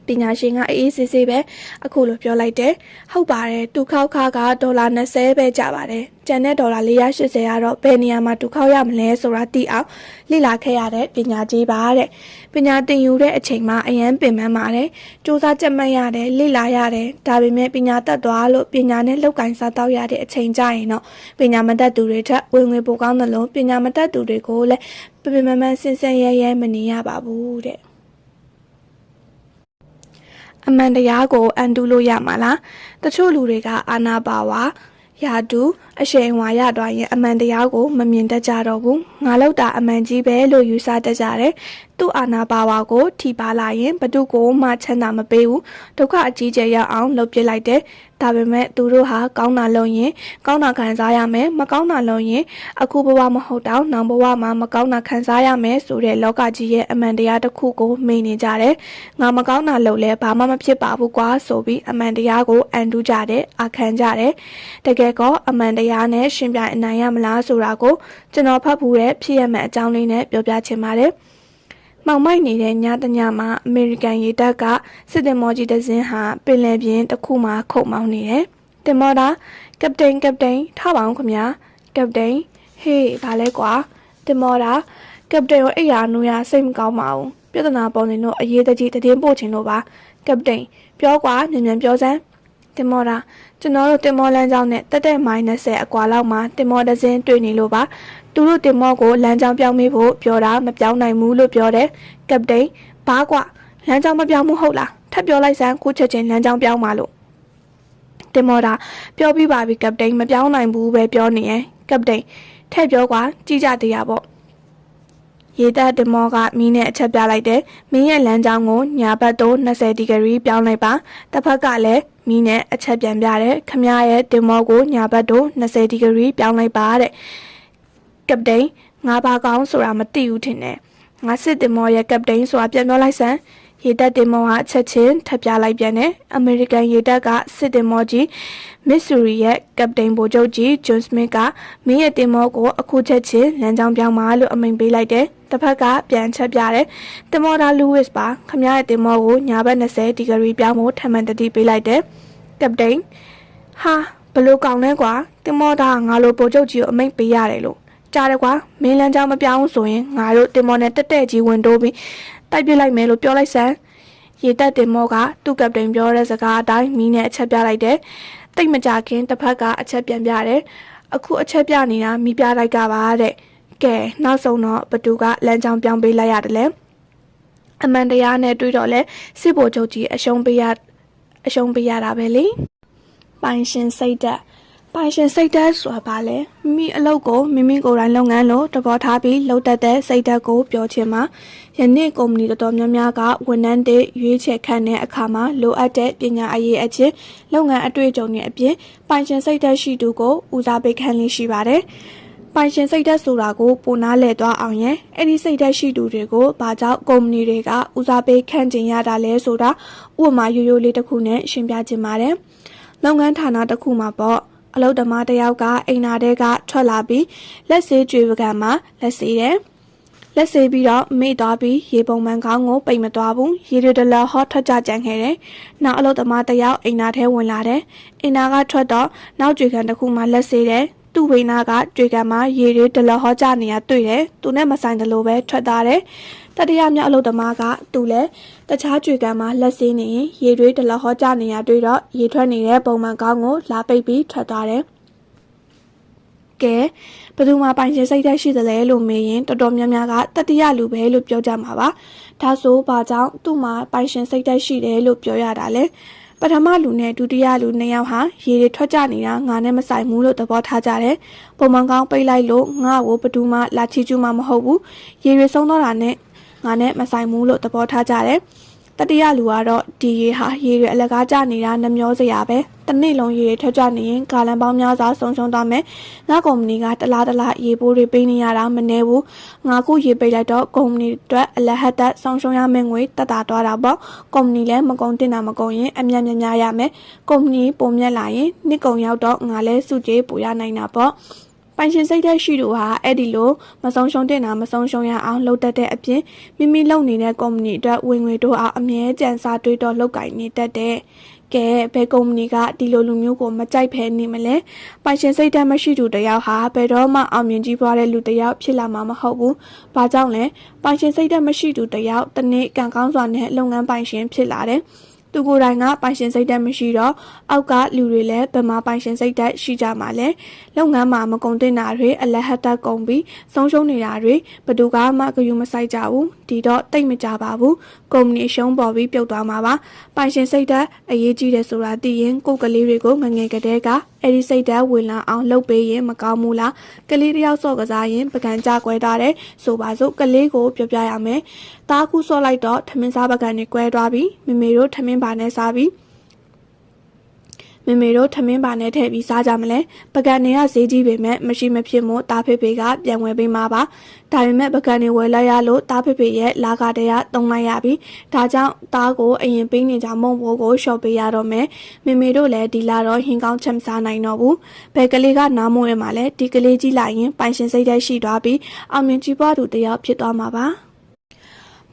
ပညာရှင်ကအေးဆေးဆေးပဲအခုလိုပြောလိုက်တယ်ဟုတ်ပါတယ်တူခောက်ခါကဒေါ်လာ20ပဲကြပါတယ်ကျန်တဲ့ဒေါ်လာ480ကတော့ဘယ်နေရာမှာတူခောက်ရမလဲဆိုတာသိအောင်လေ့လာခဲ့ရတဲ့ပညာကြီးပါတဲ့ပညာသင်ယူတဲ့အချိန်မှာအရန်ပင်ပန်းပါတယ်စူးစမ်းကြက်မှတ်ရတယ်လေ့လာရတယ်ဒါပေမဲ့ပညာတတ်သွားလို့ပညာနဲ့လောက်ကင်စားတော့ရတဲ့အချိန်ကြရင်တော့ပညာမတတ်သူတွေထက်ဝင်ငွေပိုကောင်းတယ်လို့ပညာမတတ်သူတွေကိုလည်းပပမမဆင်းဆင်းရဲမနေရပါဘူးတဲ့အမှန်တရားကိုအန်တူလို့ရမှာလားတချို့လူတွေကအာနာပါဝါယာတူအရှိန်ဝါရသွားရင်အမှန်တရားကိုမမြင်တတ်ကြတော့ဘူးငါလောက်တာအမှန်ကြီးပဲလို့ယူဆတတ်ကြတယ်သူ့အာနာပါဝါကိုထိပါလာရင်ဘသူကိုမှချမ်းသာမပေးဘူးဒုက္ခအကြီးကျယ်ရောက်အောင်လုပ်ပစ်လိုက်တယ်ဒါပေမဲ့သူတို့ဟာကောင်းတာလုပ်ရင်ကောင်းတာခံစားရမယ်မကောင်းတာလုပ်ရင်အခုဘဝမဟုတ်တော့နောက်ဘဝမှာမကောင်းတာခံစားရမယ်ဆိုတဲ့လောကကြီးရဲ့အမှန်တရားတစ်ခုကိုမေ့နေကြတယ်ငါမကောင်းတာလုပ်လဲဘာမှမဖြစ်ပါဘူးကွာဆိုပြီးအမှန်တရားကိုအန်တူးကြတယ်အခမ်းကြတယ်တကယ်ကောအမှန်တရားနဲ့ရှင်ပြိုင်အနိုင်ရမလားဆိုတာကိုကျွန်တော်ဖတ်ဖူးတဲ့ဖြစ်ရမယ့်အကြောင်းလေးနဲ့ပြောပြချင်ပါတယ် မောင်မိုက်နေတဲ့ညတညမှာအမေရိကန်ရေတပ်ကစစ်တင်မောကြီးတစ်စင်းဟာပင်လယ်ပြင်တစ်ခုမှာခုတ်မောင်းနေတယ်။တင်မောတာကပတိန်ထားပါအောင်ခင်ဗျာ။ကပတိန်ဟေးဘာလဲကွာတင်မောတာကပတိန်ကိုအိယာနူရစိတ်မကောင်းပါဘူး။ပြဿနာပေါ်နေလို့အရေးတကြီးတည်င်းပို့ချင်လို့ပါ။ကပတိန်ပြောကွာမြန်ပြောစမ်းတင်မောတာကျွန်တော်တို့တင်မောလမ်းကြောင်းနဲ့တက်မိုင်20အကွာလောက်မှာတင်မောတစ်စင်းတွေ့နေလို့ပါသူတို့တင်မောကိုလမ်းကြောင်းပြောင်းမေးဖို့ပြောတာမပြောင်းနိုင်ဘူးလို့ပြောတယ်ကပတိန်ဘာကွလမ်းကြောင်းမပြောင်းမှုဟုတ်လားထပ်ပြောလိုက်စမ်းခုချက်ချင်းလမ်းကြောင်းပြောင်းပါလို့တင်မောတာပြောပြပါပြီကပတိန်မပြောင်းနိုင်ဘူးပဲပြောနေရင်ကပတိန်ထည့်ပြောကွာကြည့်ကြတရားပေါ့ရေတပ်တင်မောကမီးနဲ့အချက်ပြလိုက်တယ်မင်းရဲ့လမ်းကြောင်းကိုညာဘက်သို့20ဒီဂရီပြောင်းလိုက်ပါတစ်ဖက်ကလည်းမီးနဲ့အချက်ပြန်ပြတယ်ခမရဲ့တင်မောကိုညာဘက်သို့20ဒီဂရီပြောင်းလိုက်ပါတဲ့ကပတိန်ငါဘာကောင်းဆိုတာမသိဘူးထင်တယ်ငါစစ်တင်မောရဲ့ကပတိန်ဆိုတာပြန်ပြောလိုက်စမ်းရေတပ်တင်မောကအချက်ချင်းထပ်ပြလိုက်ပြန်တယ်အမေရိကန်ရေတပ်ကစစ်တင်မောကြီးမစ်ဆူရီရဲ့ကပတိန်ဗိုလ်ချုပ်ကြီးဂျွန်စမစ်ကမင်းရဲ့တင်မောကိုအခုချက်ချင်းလမ်းကြောင်းပြောင်းပါလို့အမိန့်ပေးလိုက်တယ်တစ်ဖက်ကပြန်ချက်ပြတယ်တင်မောဒါလူးဝစ်ပါခမရဲ့တင်မောကိုညာဘက်20ဒီဂရီပြောင်းဖို့ထပ်မံတတိပေးလိုက်တယ်ကပတိန်ဟာဘလို့ကောင်းလဲကွာတင်မောဒါငါလိုဗိုလ်ချုပ်ကြီးကိုအမိန့်ပေးရတယ်လို့ကြားတယ်ကွာမင်းလမ်းကြောင်းမပြောင်းဆိုရင်ငါတို့တင်မောနဲ့တက်ကြီးဝင်တိုးပြီးတိုက်ပြလိုက်မယ်လို့ပြောလိုက်စမ်းရေတပ်တင်မောကသူ့ကပတိန်ပြောတဲ့စကားအတိုင်းမီးနဲ့အချက်ပြလိုက်တယ်တိတ်မကြခင်တစ်ဖက်ကအချက်ပြန်ပြတယ်အခုအချက်ပြနေတာမီးပြလိုက်ကပါတဲ့ကဲနောက်ဆုံးတော့ဘသူကလမ်းကြောင်းပြောင်းပေးလိုက်ရတယ်လေအမှန်တရားနဲ့တွေ့တော့လဲစစ်ဗိုလ်ချုပ်ကြီးအရှုံးပေးရတာပဲလေပိုင်ရှင်စိတ်ဓာတ်ဆိုတာဘာလဲမိမိအလုပ်ကိုမိမိကိုယ်တိုင်လုပ်ငန်းလို့သဘောထားပြီးလုပ်တတ်တဲ့စိတ်ဓာတ်ကိုပြောချင်မှာယနေ့ကုမ္ပဏီတော်တော်များများကဝန်ထမ်းတွေရွေးချယ်ခန့်တဲ့အခါမှာလိုအပ်တဲ့ပညာအရေးအချင်းလုပ်ငန်းအတွေ့အကြုံတွေအပြင်ပိုင်ရှင်စိတ်ဓာတ်ရှိသူကိုဦးစားပေးခန့်လေးရှိပါတယ်ပိုင်ရှင်စိတ်ဓာတ်ဆိုတာကိုပိုနားလည်သွားအောင်ရင်အဲ့ဒီစိတ်ဓာတ်ရှိသူတွေကိုဘာကြောင့်ကုမ္ပဏီတွေကဦးစားပေးခန့်ကျင်ရတာလဲဆိုတာဥပမာရိုးလေးတစ်ခုနဲ့ရှင်းပြချင်ပါတယ်လုပ်ငန်းဌာနတစ်ခုမှာပေါ့အလုပ်သမားတစ်ယောက်ကအိမ်နာတဲကထွက်လာပြီးလက်ဆေးကြွေပကံမှာလက်ဆေးတယ်လက်ဆေးပြီးတော့မိသွားပြီးရေပုံမှန်ကောင်းကိုပိတ်မသွားဘူးရေတွေတလဟောထွက်ကြကြံခဲ့တယ်နောက်အလုပ်သမားတစ်ယောက်အိမ်နာထဲဝင်လာတယ်အိမ်နာကထွက်တော့နောက်ကြွေကံတစ်ခုမှလက်ဆေးတယ်သူ့ဝိနာကကြွေကံမှာရေတွေတလဟောကြနေရတွေ့တယ်သူနဲ့မဆိုင်တယ်လို့ပဲထွက်သွားတယ်တတိယမြောက်အလုပ်သမားကသူ့လည်းတခြားကြွေကံမှာလက်ဆေးနေရင်ရေတွေတလဟောကြနေရတွေ့တော့ရေထွက်နေတဲ့ပုံမှန်ကောင်းကိုလာပိတ်ပြီးထွက်သွားတယ်ကဲဘယ်သူမှပိုင်ရှင်စိတ်ဓာတ်ရှိသလဲလို့မေးရင်တော်တော်များများကတတိယလူပဲလို့ပြောကြမှာပါဒါဆိုဘာကြောင့်သူ့မှာပိုင်ရှင်စိတ်ဓာတ်ရှိတယ်လို့ပြောရတာလဲပထမလူနဲ့ဒုတိယလူနှစ်ယောက်ဟာရေတွေထွက်ကြနေတာငါနဲ့မဆိုင်ဘူးလို့သဘောထားကြတယ်ပုံမှန်ကောင်းပိတ်လိုက်လို့ငါ့ကိုဘယ်သူမှလာချီကျူးမှမဟုတ်ဘူးရေတွေဆုံးတော့တာနဲ့ငါနဲ့မဆိုင်ဘူးလို့သဘောထားကြတယ်တတိယလူကတော့ဒီရေဟာရေတွေအလကားကျနေတာနှမျောစရာပဲတစ်နေ့လုံးရေတွေထွက်ကြနေရင်ကာလန်ပေါင်းများစွာဆုံးရှုံးသွားမယ်ငါကုမ္ပဏီကတလားရေပိုးတွေပေးနေရတာမနည်းဘူးငါခုရေပိတ်လိုက်တော့ကုမ္ပဏီအတွက်အလဟတ်သက်ဆုံးရှုံးရမယ့်ငွေတက်တာသွားတာပေါ့ကုမ္ပဏီလည်းမကုန်တင်တာမကုန်ရင်အမြတ်များရမယ်ကုမ္ပဏီပုံမြတ်လာရင်နှစ်ကုန်ရောက်တော့ငါလည်းစုကြေးပိုရနိုင်တာပေါ့ပိုင်ရှင်စိတ်ဓာတ်ရှိသူဟာအဲ့ဒီလိုမဆုံးရှုံးတင်တာမဆုံးရှုံးရအောင်လုပ်တတ်တဲ့အပြင်မိမိလုပ်နေတဲ့ကုမ္ပဏီအတွက်ဝင်ငွေတို့အောင်အမြဲကြံစားတွေးတော့လုပ်ကိုင်နေတတ်တဲ့ကဲဘယ်ကုမ္ပဏီကဒီလိုလူမျိုးကိုမကြိုက်ဖဲနေမလဲပိုင်ရှင်စိတ်ဓာတ်မရှိသူတယောက်ဟာဘယ်တော့မှအောင်မြင်ကြီးပွားတဲ့လူတယောက်ဖြစ်လာမှာမဟုတ်ဘူး။ဘာကြောင့်လဲပိုင်ရှင်စိတ်ဓာတ်မရှိသူတယောက်တနေ့ကံကောင်းစွာနဲ့လုပ်ငန်းပိုင်ရှင်ဖြစ်လာတယ်။သူကိုယ်တိုင်ကပိုင်ရှင်စိတ်ဓာတ်မရှိတော့အောက်ကလူတွေလည်းဘယ်မှာပိုင်ရှင်စိတ်ဓာတ်ရှိကြမှာလဲလုပ်ငန်းမှာမကုန်တင်တာတွေအလဟတ်တက်ကုန်ပြီးဆုံးရှုံးနေတာတွေဘယ်သူကမှဂရုမစိုက်ကြဘူးဒီတော့တိတ်မကြပါဘူးကုမ္ပဏီရှုံးပေါ်ပြီးပြုတ်သွားမှာပါပိုင်ရှင်စိတ်ဓာတ်အရေးကြီးတယ်ဆိုတာသိရင်ကိုယ်ကလေးတွေကိုငငယ်ကတည်းကအဲ့ဒီစိတ်ဓာတ်ဝင်လာအောင်လုပ်ပေးရင်မကောင်းဘူးလားကလေးတယောက်စော့ကစားရင်ပကံကြကွဲသွားတယ်ဆိုပါစို့ကလေးကိုပြောပြရမယ်တားခုစော့လိုက်တော့ထမင်းစားပကံတွေကွဲသွားပြီမမေတို့ထမင်းပါနဲ့စားပြီးမမေတို့ထမင်းပါနဲ့ထည့်ပြီးစားကြမလဲပကံတွေကဈေးကြီးပေမဲ့မရှိမဖြစ်မို့တားဖေဖေကပြန်ဝယ်ပေးမှာပါဒါပေမဲ့ပကံတွေဝယ်လိုက်ရလို့တားဖေဖေရဲ့လာကတရတုံးလိုက်ရပြီဒါကြောင့်တားကိုအရင်ပေးနေကြမုံဘိုးကိုရှော့ပေးရတော့မယ်မမေတို့လည်းဒီလာတော့ဟင်းကောင်းချက်မစားနိုင်တော့ဘူးဘယ်ကလေးကနားမဝင်မှလဲဒီကလေးကြီးလိုက်ရင်ပိုင်ရှင်စိတ်ဓာတ်ရှိသွားပြီးအောင်မြင်ကြည့်ပွားသူတယောက်ဖြစ်သွားမှာပါ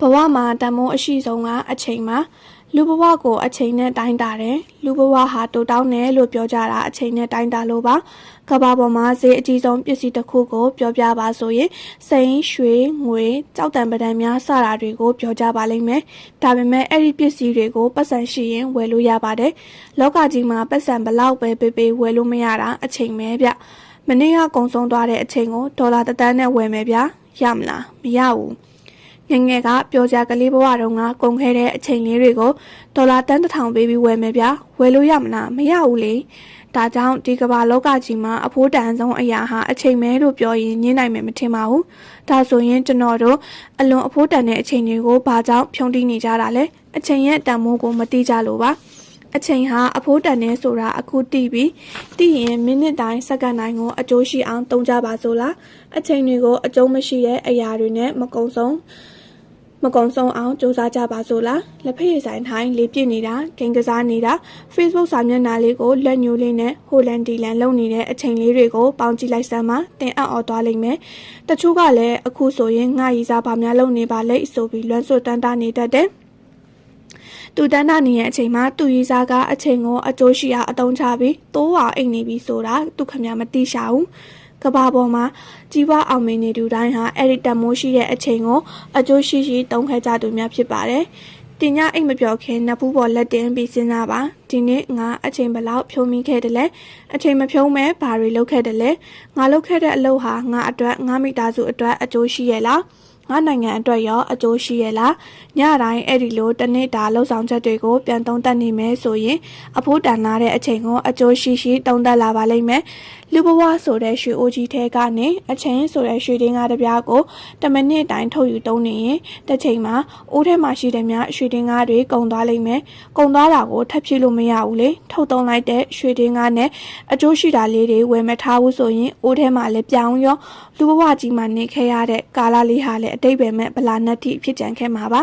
ဘဝမှာတန်မိုးအရှိဆုံးကအချိန်မှာလူဘဝကိုအချိန်နဲ့တိုင်းတာတယ်လူဘဝဟာတိုတောင်းတယ်လို့ပြောကြတာအချိန်နဲ့တိုင်းတာလို့ပါကဘာပေါ်မှာဈေးအကြီးဆုံးပစ္စည်းတစ်ခုကိုပြောပြပါဆိုရင်စိန်ရွှေငွေကြောက်တံပဒံများစတာတွေကိုပြောကြပါလိမ့်မယ်ဒါပေမဲ့အဲ့ဒီပစ္စည်းတွေကိုပတ်စံရှိရင်ဝယ်လို့ရပါတယ်လောကကြီးမှာပတ်စံဘလောက်ပဲပေးဝယ်လို့မရတာအချိန်ပဲဗျမနေ့ကကုံဆုံးသွားတဲ့အချိန်ကိုဒေါ်လာ1 သန်းနဲ့ဝယ်မယ်ဗျရမလားမရဘူးငငယ်ကပြောကြကလေးဘဝတုန်းကကုန်ခဲ့တဲ့အချိန်လေးတွေကိုဒေါ်လာတန်း1000ပေးပြီးဝယ်မယ်ဗျဝယ်လို့ရမလားမရဘူးလေဒါကြောင့်ဒီကမ္ဘာလောကကြီးမှာအဖိုးတန်ဆုံးအရာဟာအချိန်မဲလို့ပြောရင်ညှင်းနိုင်မယ်မထင်ပါဘူးဒါဆိုရင်ကျွန်တော်တို့အလွန်အဖိုးတန်တဲ့အချိန်တွေကိုဘာကြောင့်ဖြုံးတိနေကြတာလဲအချိန်ရဲ့တန်မိုးကိုမတိကြလို့ပါအချိန်ဟာအဖိုးတန်နေဆိုတာအခုတိပြီးတိရင်မိနစ်တိုင်းစက္ကန့်တိုင်းကိုအကျိုးရှိအောင်သုံးကြပါစို့လားအချိန်တွေကိုအကျုံးမရှိတဲ့အရာတွေနဲ့မကုံဆုံးအောင်စူးစမ်းကြပါစို့လားလက်ဖက်ရည်ဆိုင်ထိုင်းလေးပြစ်နေတာဂိမ်းကစားနေတာ Facebook စာမျက်နှာလေးကိုလက်ညိုးလေးနဲ့ဟိုလန်ဒီလန်လုပ်နေတဲ့အချိန်လေးတွေကိုပေါင်းကြည့်လိုက်စမ်းပါတင်အံ့ဩသွားလိမ့်မယ်တချို့ကလည်းအခုဆိုရင်ငါရီစားဘာများလုပ်နေပါလဲဆိုပြီးလွမ်းဆွတ်တန်းတာနေတတ်တယ်သူတန်းတာနေတဲ့အချိန်မှာသူရီစားကအချိန်ကိုအကျိုးရှိအောင်အသုံးချပြီးတိုးအောင်အိတ်နေပြီးဆိုတာသူခမမတိရှာဘူးကဘာပေါ်မှာကြီးပွားအောင်မင်းနေသူတိုင်းဟာအဲ့ဒီတမိုးရှိတဲ့အချိန်ကိုအကျိုးရှိသုံးခဲ့ကြသူများဖြစ်ပါတယ်။တင်ညအိတ်မပြောခင်နဖူးပေါ်လက်တင်ပြီးစဉ်းစားပါ။ဒီနေ့ငါအချိန်ဘလောက်ဖြုံးမိခဲ့တယ်လဲ။အချိန်မဖြုံးမဲ့ဘာတွေလုပ်ခဲ့တယ်လဲ။ငါလုပ်ခဲ့တဲ့အလုပ်ဟာငါအတွက်ငါမိသားစုအတွက်အကျိုးရှိရဲ့လား။ငါနိုင်ငံအတွက်ရောအကျိုးရှိရဲ့လားညတိုင်းအဲ့ဒီလိုတနေ့တာလှုပ်ဆောင်ချက်တွေကိုပြန်သုံးသပ်နေမယ်ဆိုရင်အဖိုးတန်လာတဲ့အချိန်ကိုအကျိုးရှိသုံးသပ်လာပါလိမ့်မယ်လူဘဝဆိုတဲ့ရွှေအိုးကြီးထဲကနေအချိန်ဆိုတဲ့ရွှေတင်းကားတစ်ပြားကို10 မိနစ်တိုင်းထုတ်ယူသုံးနေရင်တစ်ချိန်မှာအိုးထဲမှာရှိတဲ့များရွှေတင်းကားတွေကုန်သွားလိမ့်မယ်ကုန်သွားတာကိုထပ်ဖြည့်လို့မရဘူးလေထုတ်သုံးလိုက်တဲ့ရွှေတင်းကားနဲ့အကျိုးရှိတာလေးတွေဝယ်မထားဘူးဆိုရင်အိုးထဲမှာလည်းပြောင်းရောလူဘဝကြီးမှာနေခဲ့ရတဲ့ကာလလေးဟာလည်းအတိတ်ပဲမဲ့ဗလာနတ်တိဖြစ်ကြံခဲ့မှာပါ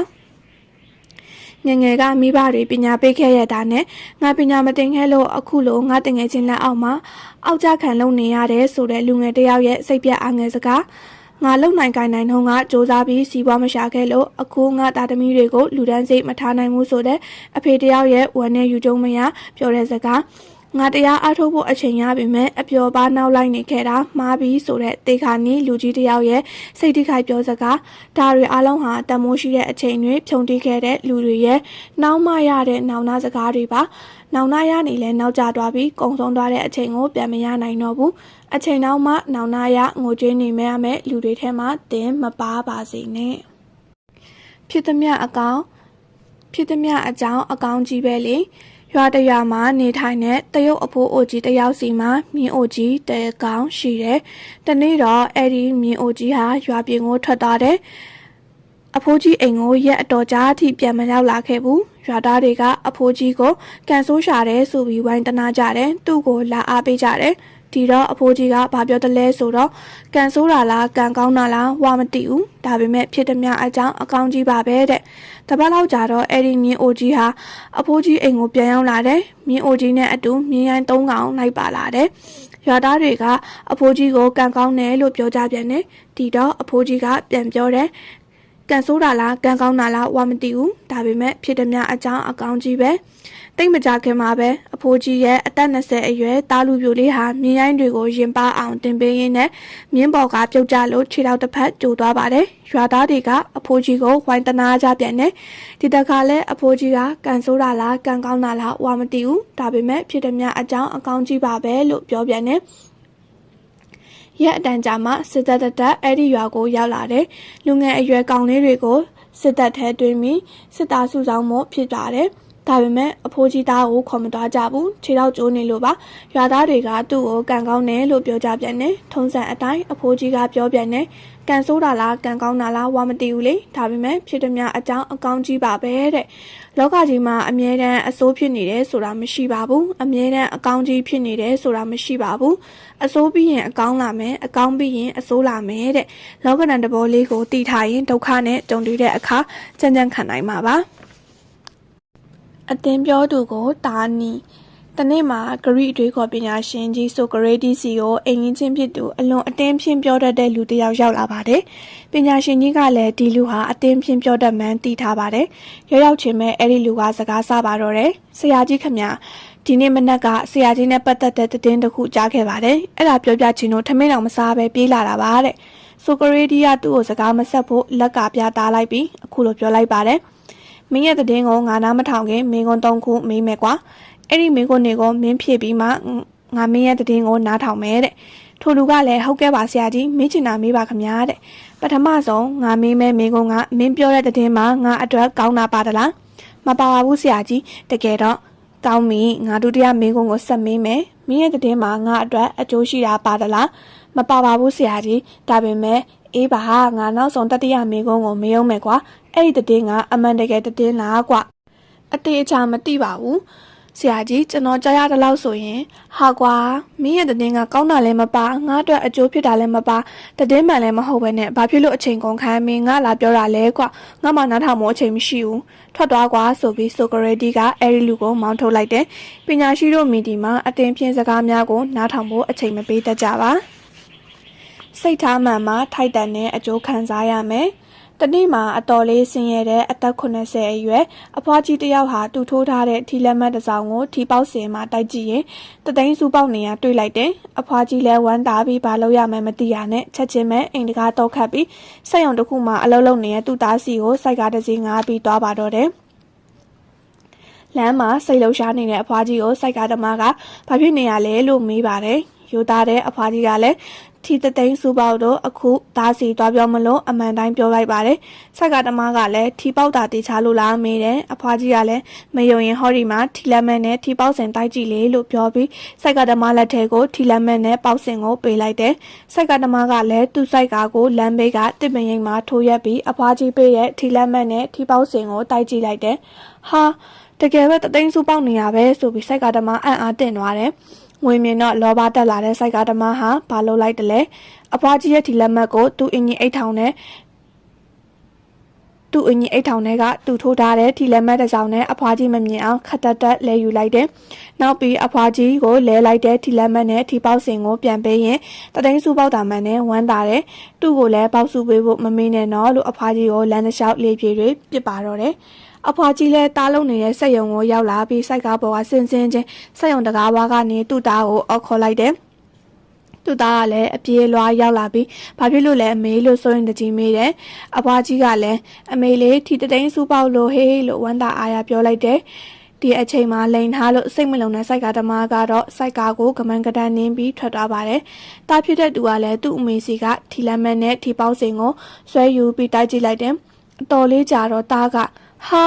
ငငယ်ကမိဘတွေပညာပေးခဲ့ရတာနဲ့ငါပညာမတင်ခဲ့လို့အခုလိုငါတငယ်ချင်းလက်အောက်မှာအောက်ကြခံလုံနေရတယ်ဆိုတဲ့လူငယ်တယောက်ရဲ့စိတ်ပြအားငယ်စကားငါလုံနိုင်ကိုင်နိုင်တော့ငါစ조사ပြီးစီးပွားမရှာခဲ့လို့အခုငါသားသမီးတွေကိုလူဒန်းစိတ်မထားနိုင်ဘူးဆိုတဲ့အဖေတယောက်ရဲ့ဝမ်းနဲ့ယူကြုံမရပြောတဲ့စကားငါတရားအားထုတ်ဖို့အချိန်ရပြီမဲ့အပျော်ပါနောက်လိုက်နေခဲ့တာမှားပြီးဆိုတဲ့တေခါနီးလူကြီးတယောက်ရဲ့စိတ်ထိခိုက်ပြောစကားဒါတွေအလုံးဟာတမိုးရှိတဲ့အချိန်တွေဖြုံတိခဲ့တဲ့လူတွေရဲ့နောက်မှရတဲ့နောင်နာစကားတွေပါနောက်နာရနေလဲနောက်ကျသွားပြီးကုံဆုံးသွားတဲ့အချိန်ကိုပြန်မရနိုင်တော့ဘူးအချိန်နောက်မှနောက်နာရငိုကြွေးနေမဲ့ရမယ်လူတွေထဲမှာတင်မပါပါစေနဲ့ဖြစ်သမျှအကြောင်းအကောင်းကြီးပဲလေရွာတရွာမှာနေထိုင်တဲ့တရုတ်အဖိုးအိုကြီးတယောက်စီမှာမြင်းအိုကြီးတဲကောင်ရှိတယ်။တနေ့တော့အဲ့ဒီမြင်းအိုကြီးဟာရွာပြင်ကိုထွက်သွားတယ်။အဖိုးကြီးအိမ်ကိုရက်အတော်ကြာအထိပြန်မရောက်လာခဲ့ဘူး။ရွာသားတွေကအဖိုးကြီးကိုကန်ဆိုးရှာတယ်ဆိုပြီးဝိုင်းတနာကြတယ်။သူ့ကိုလာအားပေးကြတယ်။ဒီတော့အဖိုးကြီးကဘာပြောတယ်လဲဆိုတော့ကန်ဆိုးတာလားကန်ကောင်းတာလားဝါမသိဘူးဒါပေမဲ့ဖြစ်သည်များအကြောင်းအကောင်းကြီးပါပဲတဲ့တပတ်လောက်ကြာတော့အဲ့ဒီမြင်းအိုကြီးဟာအဖိုးကြီးအိမ်ကိုပြန်ရောက်လာတယ်မြင်းအိုကြီးနဲ့အတူမြင်းရိုင်း3ကောင်လိုက်ပါလာတယ်ရွာသားတွေကအဖိုးကြီးကိုကန်ကောင်းတယ်လို့ပြောကြပြန်တယ်ဒီတော့အဖိုးကြီးကပြန်ပြောတယ်ကန်ဆိုးတာလားကန်ကောင်းတာလားဝါမသိဘူးဒါပေမဲ့ဖြစ်သည်များအကြောင်းအကောင်းကြီးပဲတိတ်မကြခင်မှာပဲအဖိုးကြီးရဲ့အသက်20အရွယ်တားလူပြိုလေးဟာမြင်းရိုင်းတွေကိုရင်ပါအောင်တင်ပေးရင်းနဲ့မြင်းပေါ်ကပြုတ်ကျလို့ခြေထောက်တစ်ဖက်ကျိုသွားပါတယ်ရွာသားတွေကအဖိုးကြီးကိုဝိုင်းတနာကြပြန်တယ်ဒီတခါလဲအဖိုးကြီးကကန်ဆိုးတာလားကန်ကောင်းတာလားဝါမသိဘူးဒါပေမဲ့ဖြစ်သည်များအကြောင်းအကောင်းကြီးပါပဲလို့ပြောပြန်တယ်ရက်အတန်ကြာမှစစ်တပ်အဲ့ဒီရွာကိုရောက်လာတယ်လူငယ်အရွယ်ကောင်လေးတွေကိုစစ်တပ်ထဲတွင်းပြီးစစ်သားစုဆောင်မှုဖြစ်လာတယ်ဒါပေမဲ့အဖိုးကြီးသားကိုခေါ်မသွားကြဘူးခြေထောက်ကျိုးနေလို့ပါရွာသားတွေကသူ့ကိုကန်ကောင်းတယ်လို့ပြောကြပြန်တယ်ထုံးစံအတိုင်းအဖိုးကြီးကပြောပြန်တယ်ကန်ဆိုးတာလားကန်ကောင်းတာလားဝါမသိဘူးလေဒါပေမဲ့ဖြစ်သည်များအကြောင်းအကောင်းကြီးပါပဲတဲ့လောကကြီးမှာအမြဲတမ်းအဆိုးဖြစ်နေတယ်ဆိုတာမရှိပါဘူးအမြဲတမ်းအကောင်းကြီးဖြစ်နေတယ်ဆိုတာမရှိပါဘူးအဆိုးပြီးရင်အကောင်းလာမယ်အကောင်းပြီးရင်အဆိုးလာမယ်တဲ့လောကဓာတ်တဘောလေးကိုတည်ထားရင်ဒုက္ခနဲ့ကြုံတွေ့တဲ့အခါကြံ့ကြံ့ခံနိုင်မှာပါအသင်ပြောသူကိုတာနီ တနေ့မှာဂရိအတွေးခေါ်ပညာရှင်ကြီးဆိုကရေတီစီကိုအိမ်ကြီးချင်းဖြစ်သူအလွန်အတင်းဖြင့်ပြောတတ်တဲ့လူတစ်ယောက်ရောက်လာပါတယ်။ပညာရှင်ကြီးကလည်းဒီလူဟာအတင်းဖြင့်ပြောတတ်မှန်းသိထားပါတယ်။ရောက်ချင်းမဲ့အဲ့ဒီလူကစကားဆပါတော့တယ်။ဆရာကြီးခင်ဗျာဒီနေ့မနက်ကဆရာကြီးနဲ့ပတ်သက်တဲ့သတင်းတစ်ခုကြားခဲ့ပါတယ်။အဲ့ဒါပြောပြချင်လို့ထမင်းတော်မစားပဲပြေးလာတာပါတဲ့။ဆိုကရေတီကသူ့ကိုစကားမဆက်ဖို့လက်ကပြသားလိုက်ပြီးအခုလိုပြောလိုက်ပါတယ်။မင်းရဲ့သတင်းကိုငါနားမထောင်ခင်မင်းကုန်း3ခုမေးမယ်ကွာ။အဲ့ဒီမိကိုနေကိုမင်းဖြည့်ပြီးမှငါမင်းရဲ့သတင်းကိုနားထောင်မယ်တဲ့ထိုလူကလည်းဟုတ်ကဲ့ပါဆရာကြီးမင်းချင်တာမေးပါခင်ဗျာတဲ့ပထမဆုံးငါမေးမဲမိကိုကမင်းပြောတဲ့သတင်းမှာငါအတွက်ကောင်းတာပါတလားမပါပါဘူးဆရာကြီးတကယ်တော့ကောင်းပြီငါဒုတိယမိကိုဆက်မေးမယ်မင်းရဲ့သတင်းမှာငါအတွက်အကျိုးရှိတာပါတလားမပါပါဘူးဆရာကြီးဒါပေမဲ့အေးပါငါနောက်ဆုံးတတိယမိကိုမေးအောင်မယ်ကွာအဲ့ဒီသတင်းကအမှန်တကယ်သတင်းလားကွအတေးအချာမသိပါဘူးဆရာကြီးကျွန်တော်ကြားရတဲ့လောက်ဆိုရင်ဟာကွာမင်းရဲ့သတင်းကကောင်းတာလည်းမပါငါအတွက်အကျိုးဖြစ်တာလည်းမပါသတင်းမှန်လည်းမဟုတ်ပဲနဲ့ဘာဖြစ်လို့အချိန်ကုန်ခံမင်းငါလာပြောတာလဲကွာငါမှနားထောင်မို့အချိန်မရှိဘူးထွက်သွားကွာဆိုပြီးဆိုကရေတီကအဲ့ဒီလူကိုမောင်းထုတ်လိုက်တယ်ပညာရှိတို့မီဒီမှာအတင်းဖြင့်စကားများကိုနားထောင်ဖို့အချိန်မပေးတတ်ကြပါစိတ်ထားမှန်မှာထိုက်တန်တဲ့အကျိုးခံစားရမယ်တနေ့မှာအတော်လေးဆင်းရဲတဲ့အသက်80အရွယ်အဖွားကြီးတစ်ယောက်ဟာတူထိုးထားတဲ့ထီလက်မတ်တစ်စောင်ကိုထီပေါက်စင်မှာတိုက်ကြည့်ရင်တသိန်းစုပေါက်နေရတွေ့လိုက်တယ်။အဖွားကြီးလည်းဝမ်းသာပြီးဘာလုပ်ရမှန်းမသိရနဲ့ချက်ချင်းပဲအိမ်တကားတော့ခတ်ပြီးစက်ရုံတစ်ခုမှာအလုပ်လုပ်နေတဲ့သူ့သားစီကိုစိုက်ကားတစ်စီးငါးပြီးသွားပါတော့တယ်။လမ်းမှာစိတ်လှုပ်ရှားနေတဲ့အဖွားကြီးကိုစိုက်ကားသမားကဘာဖြစ်နေရလဲလို့မေးပါတယ်။ယူသားတဲ့အဖွားကြီးကလည်းထီတသိန်းစုပေါက်တော့အခုသားစီသွားပြောမလို့အမှန်တိုင်းပြောလိုက်ပါတယ်။ဆိုက်ကတမကလည်းထီပေါက်တာတေချာလို့လားမေးတယ်။အဖွားကြီးကလည်းမယုံရင်ဟောဒီမှာထီလက်မဲနဲ့ထီပေါက်စင်တိုက်ကြည့်လေလို့ပြောပြီးဆိုက်ကတမလက်ထဲကိုထီလက်မဲနဲ့ပေါက်စင်ကိုပေးလိုက်တယ်။ဆိုက်ကတမကလည်းသူ့ဆိုက်ကာကိုလမ်းဘေးကတစ်ပင်ရိပ်မှာထိုးရက်ပြီးအဖွားကြီးပေးတဲ့ထီလက်မဲနဲ့ထီပေါက်စင်ကိုတိုက်ကြည့်လိုက်တယ်။ဟာတကယ်ပဲတသိန်းစုပေါက်နေရပဲဆိုပြီးဆိုက်ကတမအံ့အားသင့်သွားတယ်။ငွေမြင်တော့လောဘတက်လာတဲ့စိုက်ကဓမ္မဟာဘာလုပ်လိုက်တယ်လဲအဖွားကြီးရဲ့ဒီလက်မှတ်ကိုသူ့အင်ကြီးအိတ်ထောင်နဲ့သူ့အင်ကြီးအိတ်ထောင်ထဲကသူ့ထိုးထားတဲ့ဒီလက်မှတ်တစ်စောင်နဲ့အဖွားကြီးမမြင်အောင်ခတ်တက်လဲယူလိုက်တယ်နောက်ပြီးအဖွားကြီးကိုလဲလိုက်တဲ့ဒီလက်မှတ်နဲ့ဒီပေါက်စင်ကိုပြန်ပေးရင်တသိန်းစုပေါက်တာမှန်နဲ့ဝမ်းသာတယ်သူ့ကိုလည်းပေါက်စုပေးဖို့မမေးနဲ့တော့လို့အဖွားကြီးကိုလမ်းတစ်လျှောက်လေပြေတွေပြစ်ပါတော့တယ်အဖွားကြီးလည်းတားလုံးနေတဲ့စက်ရုံကိုရောက်လာပြီးစိုက်ကားပေါ်ကဆင်းချင်းစက်ရုံတကားဝါကနေသူ့သားကိုအော်ခေါ်လိုက်တယ်။သူ့သားကလည်းအပြေးလွှားရောက်လာပြီးဘာဖြစ်လို့လဲအမေလို့ဆိုရင်တကြီးမေးတယ်။အဖွားကြီးကလည်းအမေလေးထီတသိန်းစုပေါက်လို့ဟေးလို့ဝမ်းသာအားရပြောလိုက်တယ်။ဒီအချိန်မှာလိန်ထားလို့စိတ်မလုံတဲ့စိုက်ကားသမားကတော့စိုက်ကားကိုကမန်းကတန်းနင်းပြီးထွက်သွားပါတယ်။တားဖြစ်တဲ့သူကလည်းသူ့အမေစီကထီလက်မက်နဲ့ထီပေါက်စင်ကိုဆွဲယူပြီးတိုက်ကြည့်လိုက်တယ်။အတော်လေးကြာတော့တားကဟ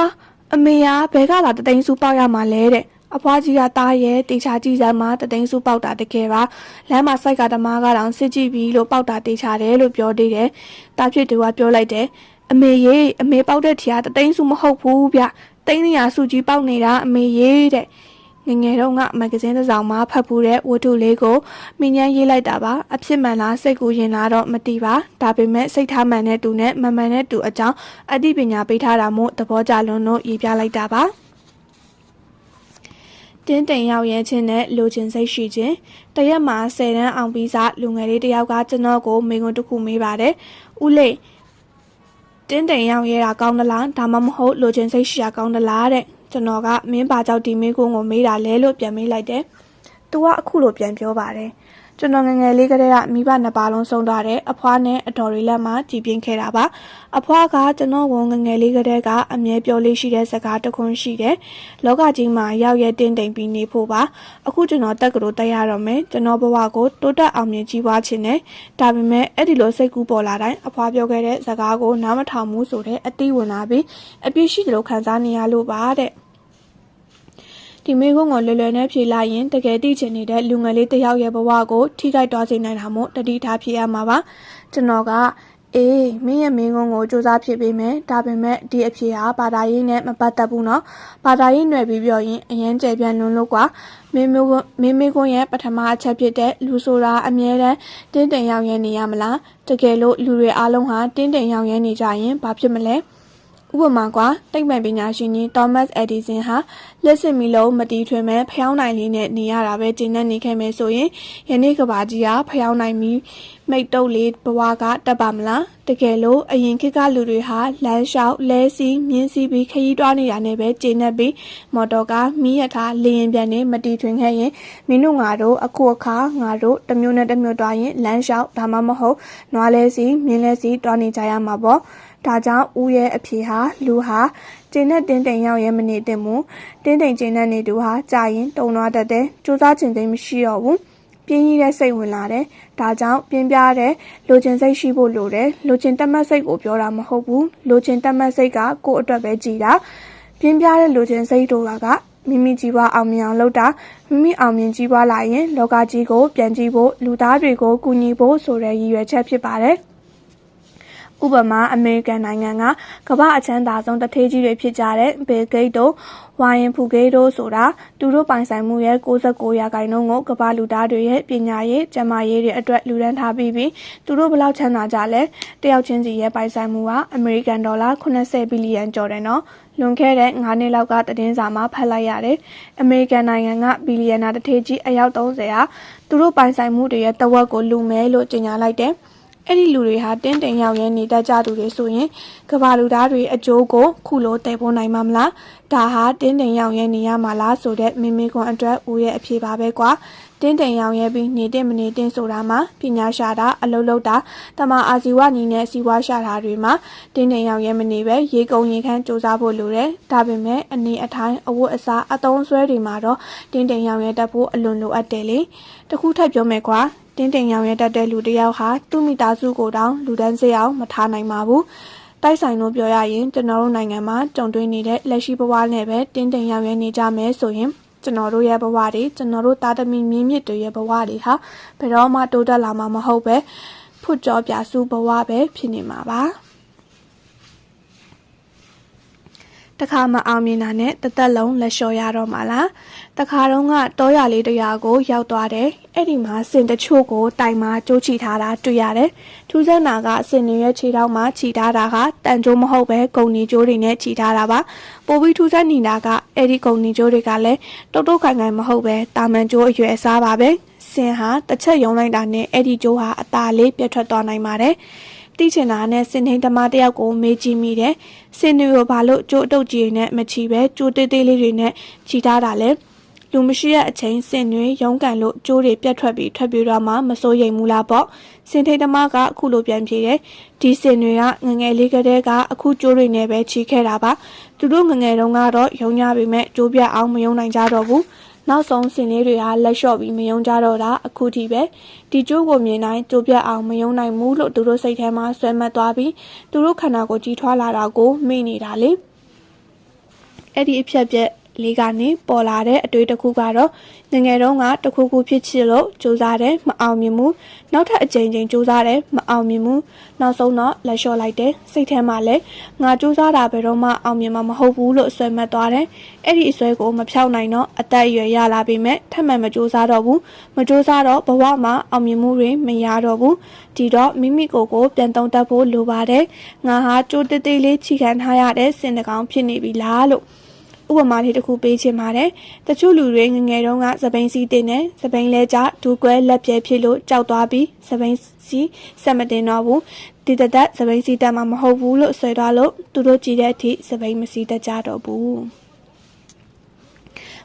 ာအမေကဘဲကလာတသိန်းစုပေါက်ရမှာလဲတဲ့အဖွားကြီးကတားရဲ့တေချာကြည့်စမ်းမှာတသိန်းစုပေါက်တာတကယ်ပါလမ်းမှာစိုက်ကဓမ္မကတောင်စစ်ကြည့်ပြီးလို့ပေါက်တာတေချာတယ်လို့ပြောသေးတယ်တားဖြစ်သူကပြောလိုက်တယ်အမေရေအမေပေါက်တဲ့ထီကတသိန်းစုမဟုတ်ဘူးဗျသိန်း200စုကြီးပေါက်နေတာအမေရေတဲ့ငငယ်တော့ကမဂ္ဂဇင်းတစ်စောင်မှာဖတ်ဖူးတဲ့ဝတ္ထုလေးကိုမြင်ញ្ញမ်းရေးလိုက်တာပါအဖြစ်မှန်လားစိတ်ကူးရင်လားတော့မသိပါဒါပေမဲ့စိတ်ထားမှန်တဲ့သူနဲ့မမှန်တဲ့သူအကြောင်းအသိပညာပေးထားတာမို့သဘောကျလွန်းလို့ရေးပြလိုက်တာပါတင်းတိမ်ရောက်ရဲခြင်းနဲ့လိုချင်စိတ်ရှိခြင်းတရက်မှာ10တန်းအောင်ပြီးစားလူငယ်လေးတယောက်ကကျွန်တော်ကိုမိကွန်းတစ်ခုမေးပါတယ်ဦးလေးတင်းတိမ်ရောက်ရဲတာကောင်းသလားဒါမှမဟုတ်လိုချင်စိတ်ရှိတာကောင်းသလားတဲ့ကျွန်တော်ကမင်းပါကြောက်ဒီမေးခွန်းကိုမေးတာလဲလို့ပြန်မေးလိုက်တယ်။သူကအခုလိုပြန်ပြောပါတယ်။ကျွန်တော်ငငယ်လေးကတည်းကမိဘနှစ်ပါးလုံးဆုံးသွားတဲ့အဖွားနဲ့အတော်တွေလက်မှကြည်ပြင်းခဲ့တာပါ။အဖွားကကျွန်တော်ဝန်ငငယ်လေးကတည်းကအမြဲပြောလေးရှိတဲ့စကားတစ်ခွန်းရှိတယ်။လောကကြီးမှာရောက်ရဲတင်းတိမ်ပြီးနေဖို့ပါ။အခုကျွန်တော်တက်ကလေးတက်ရတော့မယ်။ကျွန်တော်ဘဝကိုတိုးတက်အောင်မြင်ကြီးပွားခြင်းနဲ့ဒါပေမဲ့အဲ့ဒီလိုစိတ်ကူးပေါ်လာတိုင်းအဖွားပြောခဲ့တဲ့စကားကိုနားမထောင်ဘူးဆိုတဲ့အတိဝင်လာပြီးအပြစ်ရှိတယ်လို့ခံစားနေရလို့ပါတဲ့။ဒီမေကုန်းကိုလွယ်လွယ်နဲ့ဖြေလိုက်ရင်တကယ်သိချင်နေတဲ့လူငယ်လေးတစ်ယောက်ရဲ့ဘဝကိုထိခိုက်သွားစေနိုင်တာမို့တတိထားဖြေရမှာပါကျွန်တော်ကအေးမင်းရဲ့မေကုန်းကိုစူးစမ်းဖြေပေးမယ်ဒါပေမဲ့ဒီအဖြေဟာဘာသာရေးနဲ့မပတ်သက်ဘူးနော်ဘာသာရေးຫນွယ်ပြီးပြောရင်အရင်ကျယ်ပြန့်လွန်းလို့ကွာမင်းမေကုန်းရဲ့ပထမအချက်ဖြစ်တဲ့လူဆိုတာအမြဲတမ်းတင်းတိမ်ရောက်ရဲနေရမလားတကယ်လို့လူတွေအားလုံးဟာတင်းတိမ်ရောက်ရဲနေကြရင်ဘာဖြစ်မလဲ ဥပမာကွာတိတ်မှန်ပညာရှင်ကြီး Thomas Edison ဟာလက်စစ်မီလုံးမတီးထွင်မဲ့ဖျောင်းနိုင်လေးနဲ့နေရတာပဲကျင်းနေခဲ့မယ်ဆိုရင်ယနေ့ကဘာကြီးဟာဖျောင်းနိုင်ပြီးမိတ်တုပ်လေးဘဝကတက်ပါမလားတကယ်လို့အရင်ခေတ်ကလူတွေဟာလမ်းလျှောက်လဲစီးမြင်းစီးပြီးခရီးတွားနေတာနဲ့ပဲကျင်းနေပြီးမော်တော်ကားမီးရထားလေရင်ပြန်နေမတီးထွင်ခဲ့ရင်မင်းတို့ငါတို့အခုအခါငါတို့တစ်မျိုးနဲ့တစ်မျိုးတွားရင်လမ်းလျှောက်ဒါမှမဟုတ်နွားလဲစီးမြင်းလဲစီးတွားနေကြရမှာပေါ့ဒါကြောင့်ဦးရဲ့အဖြေဟာလူဟာကျင်းနဲ့တင်းတိမ်ရောက်ရဲမနေသင့်ဘူးတင်းတိမ်ကျင်းတဲ့နေသူဟာကြာရင်တုံသွားတတ်တယ်စူးစမ်းခြင်းသိမရှိတော့ဘူးပြင်းကြီးတဲ့စိတ်ဝင်လာတယ်ဒါကြောင့်ပြင်းပြတဲ့လိုချင်စိတ်ရှိဖို့လိုတယ်လိုချင်တတ်မှတ်စိတ်ကိုပြောတာမဟုတ်ဘူးလိုချင်တတ်မှတ်စိတ်ကကိုယ့်အတွက်ပဲကြည်တာပြင်းပြတဲ့လိုချင်စိတ်တို့ကမိမိကြီးပွားအောင်မြင်အောင်လုပ်တာမိမိအောင်မြင်ကြီးပွားလာရင်လောကကြီးကိုပြန်ကြည့်ဖို့လူသားတွေကိုကူညီဖို့ဆိုတဲ့ရည်ရွယ်ချက်ဖြစ်ပါတယ်ဥပမာအမေရိကန်နိုင်ငံကကမ္ဘာအချမ်းသာဆုံးတထေးကြီးတွေဖြစ်ကြတဲ့ဘယ်ဂိတ်တို့ဝါရင်ဖူဂိတ်တို့ဆိုတာသူတို့ပိုင်ဆိုင်မှုရဲ့69%ကိုကမ္ဘာလူသားတွေရဲ့ပညာရေးကျန်းမာရေးတွေအတွက်လူဒန်းထားပြီးသူတို့ဘလောက်ချမ်းသာကြလဲတယောက်ချင်းစီရဲ့ပိုင်ဆိုင်မှုကအမေရိကန်ဒေါ်လာ80ဘီလီယံကျော်တယ်နော်လွန်ခဲ့တဲ့9နှစ်လောက်ကသတင်းစာမှာဖတ်လိုက်ရတယ်အမေရိကန်နိုင်ငံကဘီလီယံနာတထေးကြီးအယောက်30ဟာသူတို့ပိုင်ဆိုင်မှုတွေရဲ့တဝက်ကိုလူမဲလို့ကြေညာလိုက်တယ်အဲ့ဒီလူတွေဟာတင်းတိမ်ရောက်ရဲနေတတ်ကြသူတွေဆိုရင်ကဘာလူသားတွေအကျိုးကိုခုလိုတည်ဖို့နိုင်မှာမလားဒါဟာတင်းတိမ်ရောက်ရဲနေရမှာလားဆိုတဲ့မိမိကွန်အတွက်ဦးရဲ့အဖြေပါပဲကွာတင်းတိမ်ရောက်ရဲပြီးနေတဲ့မနေတဲ့ဆိုတာမှာပညာရှာတာအလုပ်လုပ်တာတမအာဇီဝညီနဲ့စီဝါရှာတာတွေမှာတင်းတိမ်ရောက်ရဲမနေပဲရေကုန်ရေခမ်းစူးစမ်းဖို့လိုတယ်ဒါပေမဲ့အနေအထိုင်အဝတ်အစားအသုံးဆွဲတွေမှာတော့တင်းတိမ်ရောက်ရဲတတ်ဖို့အလွန်လိုအပ်တယ်လေတခုထပ်ပြောမယ်ကွာတင်းတိမ်ရောင်ရဲတတ်တဲ့လူတစ်ယောက်ဟာသူ့မိသားစုကိုတောင်လူဒန်းစေအောင်မထားနိုင်ပါဘူးတိုက်ဆိုင်လို့ပြောရရင်ကျွန်တော်တို့နိုင်ငံမှာကြုံတွေ့နေတဲ့လက်ရှိဘဝနဲ့ပဲတင်းတိမ်ရောင်ရဲနေကြမယ်ဆိုရင်ကျွန်တော်တို့ရဲ့ဘဝတွေကျွန်တော်တို့သားသမီးမြင့်မြင့်တွေရဲ့ဘဝတွေဟာဘယ်တော့မှတိုးတက်လာမှာမဟုတ်ပဲဖွတ်ကြောပြစုဘဝပဲဖြစ်နေမှာပါတခါမအောင်မြင်တာနဲ့တသက်လုံးလက်လျှော်ရတော့မှာလားတခါတော့ကတောရလေးတရာကိုရောက်သွားတယ်အဲ့ဒီမှာစင်တချို့ကိုတိုင်မှာကြိုးချီထားတာတွေ့ရတယ်ထူးဆန်းတာကစင်တွေရဲ့ခြေထောက်မှာချီထားတာဟာတန်ကြိုးမဟုတ်ပဲဂုံနီကြိုးတွေနဲ့ချီထားတာပါပိုပြီးထူးဆန်းနေတာကအဲ့ဒီဂုံနီကြိုးတွေကလည်းတုတ်တုတ်ခိုင်ခိုင်မဟုတ်ပဲတာမန်ကြိုးအရွယ်အစားပါပဲစင်ဟာတစ်ချက်ယုံလိုက်တာနဲ့အဲ့ဒီကြိုးဟာအသာလေးပြတ်ထွက်သွားနိုင်ပါတယ်သိချင်တာနဲ့စင်ထိန်သမားတယောက်ကိုမေးကြည့်မိတယ်။စင်တွေကိုဘာလို့ကြိုးအတုပ်ကြီးတွေနဲ့မချီပဲကြိုးသေးသေးလေးတွေနဲ့ချီထားတာလဲ။လူမရှိတဲ့အချိန်စင်တွေရုံးကန်လို့ကြိုးတွေပြတ်ထွက်ပြီးထွက်ပြေးတော့မှမစိုးရိမ်ဘူးလားပေါ့။စင်ထိန်သမားကအခုလိုပြန်ပြေးတယ်။ဒီစင်တွေကငငယ်လေးကတည်းကအခုကြိုးတွေနဲ့ပဲချီခဲ့တာပါ။သူတို့ငငယ်တုန်းကတော့ယုံကြပေမဲ့ကြိုးပြအောင်မယုံနိုင်ကြတော့ဘူး။နောက်ဆုံးစင်လေးတွေဟာလက်လျှော့ပြီးမယုံကြတော့တာအခုထိပဲဒီကျိုးကိုမြင်တိုင်းကြိုးပြအောင်မယုံနိုင်ဘူးလို့သူတို့စိတ်ထဲမှာဆွဲမှတ်သွားပြီးသူတို့ခန္ဓာကိုယ်ကြီးထွားလာတာကိုမေ့နေတာလေအဲ့ဒီအဖြစ်ပြက်လေးကနေပေါ်လာတဲ့အတွေ့တစ်ခုကတော့ငငယ်တုန်းကတခုခုဖြစ်ချစ်လို့စူးစမ်းတယ်မအောင်မြင်ဘူးနောက်ထပ်အကြိမ်ကြိမ်စူးစမ်းတယ်မအောင်မြင်ဘူးနောက်ဆုံးတော့လက်လျှော့လိုက်တယ်စိတ်ထဲမှာလည်းငါစူးစမ်းတာဘယ်တော့မှအောင်မြင်မှာမဟုတ်ဘူးလို့ဆွဲမှတ်သွားတယ်အဲ့ဒီအစွဲကိုမဖြောက်နိုင်တော့အသက်အရွယ်ရလာပေမဲ့ထပ်မံမစူးစမ်းတော့ဘူးမစူးစမ်းတော့ဘဝမှာအောင်မြင်မှုတွေမရတော့ဘူးဒီတော့မိမိကိုယ်ကိုပြန်သုံးသပ်ဖို့လိုပါတယ်ငါဟာကြိုးသေးသေးလေးချီခံထားရတဲ့စင်တကောင်ဖြစ်နေပြီလားလို့ဥပမာလေးတစ်ခုပေးချင်ပါတယ်။တချို့လူတွေငငယ်တုန်းကစပိန်စီးတင်တယ်။စပိန်လဲကြဒူးကွဲလက်ပြဲဖြစ်လို့ကြောက်သွားပြီးစပိန်စီးဆက်မတင်တော့ဘူး။ဒီတက်စပိန်စီးတက်မှာမဟုတ်ဘူးလို့ဆွဲသွားလို့သူတို့ကြည့်တဲ့အထိစပိန်မစီးတတ်ကြတော့ဘူး။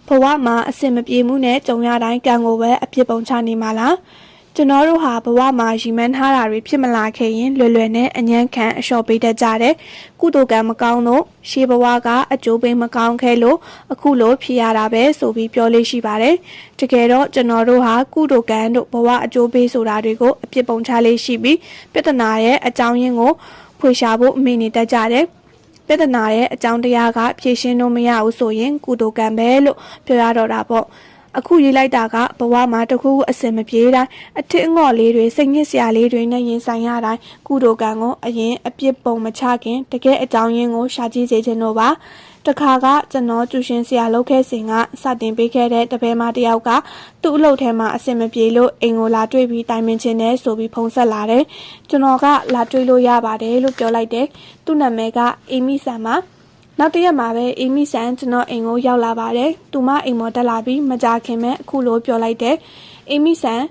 ဘဝမှာအဆင်မပြေမှုနဲ့ကြုံရတိုင်းကံကိုပဲအပြစ်ပုံချနေမှာလား။ကျွန်တော်တို့ဟာဘဝမှာရီမန်းထားတာတွေဖြစ်မလာခဲ့ရင်လွယ်လွယ်နဲ့အញ្ញံခံအလျှော့ပေးတတ်ကြတယ်။ကုသိုလ်ကံမကောင်းလို့ရှေးဘဝကအကျိုးပေးမကောင်းခဲ့လို့အခုလိုဖြစ်ရတာပဲဆိုပြီးပြောလေးရှိပါတယ်။တကယ်တော့ကျွန်တော်တို့ဟာကုသိုလ်ကံတို့ဘဝအကျိုးပေးဆိုတာတွေကိုအပြစ်ပုံချလေးရှိပြီးပြဿနာရဲ့အကြောင်းရင်းကိုဖွေရှာဖို့အမိနေတတ်ကြတယ်။ပြဿနာရဲ့အကြောင်းတရားကဖြေရှင်းလို့မရဘူးဆိုရင်ကုသိုလ်ကံပဲလို့ပြောရတော့တာပေါ့။အခုရေးလိုက်တာကဘဝမှာတခုခုအစင်မပြေတိုင်းအထစ်အငေါ့လေးတွေစိတ်ညစ်စရာလေးတွေနဲ့ရင်ဆိုင်ရတိုင်းကုသိုလ်ကံကိုအရင်အပြစ်ပုံမချခင်တကယ်အကြောင်းရင်းကိုရှာကြည့်စေချင်လို့ပါ တခါကကျွန်တော်ကျူရှင်ဆရာလုပ်ခဲ့စဉ်ကစတင်ပေးခဲ့တဲ့တပည့်မတယောက်ကသူ့အလုပ်ထဲမှာအဆင်မပြေလို့အိမ်ကိုလာတွေ့ပြီးတိုင်ပင်ခြင်းနဲ့ဆိုပြီးဖုန်းဆက်လာတယ်ကျွန်တော်ကလာတွေ့လို့ရပါတယ်လို့ပြောလိုက်တယ်သူ့နာမည်ကအေမီဆန်ပါနောက်တစ်ရက်မှာပဲအေမီဆန်ကျွန်တော်အိမ်ကိုရောက်လာပါတယ်သူမအိမ်ပေါ်တက်လာပြီးမကြခင်မဲ့အခုလိုပြောလိုက်တယ်အေမီဆန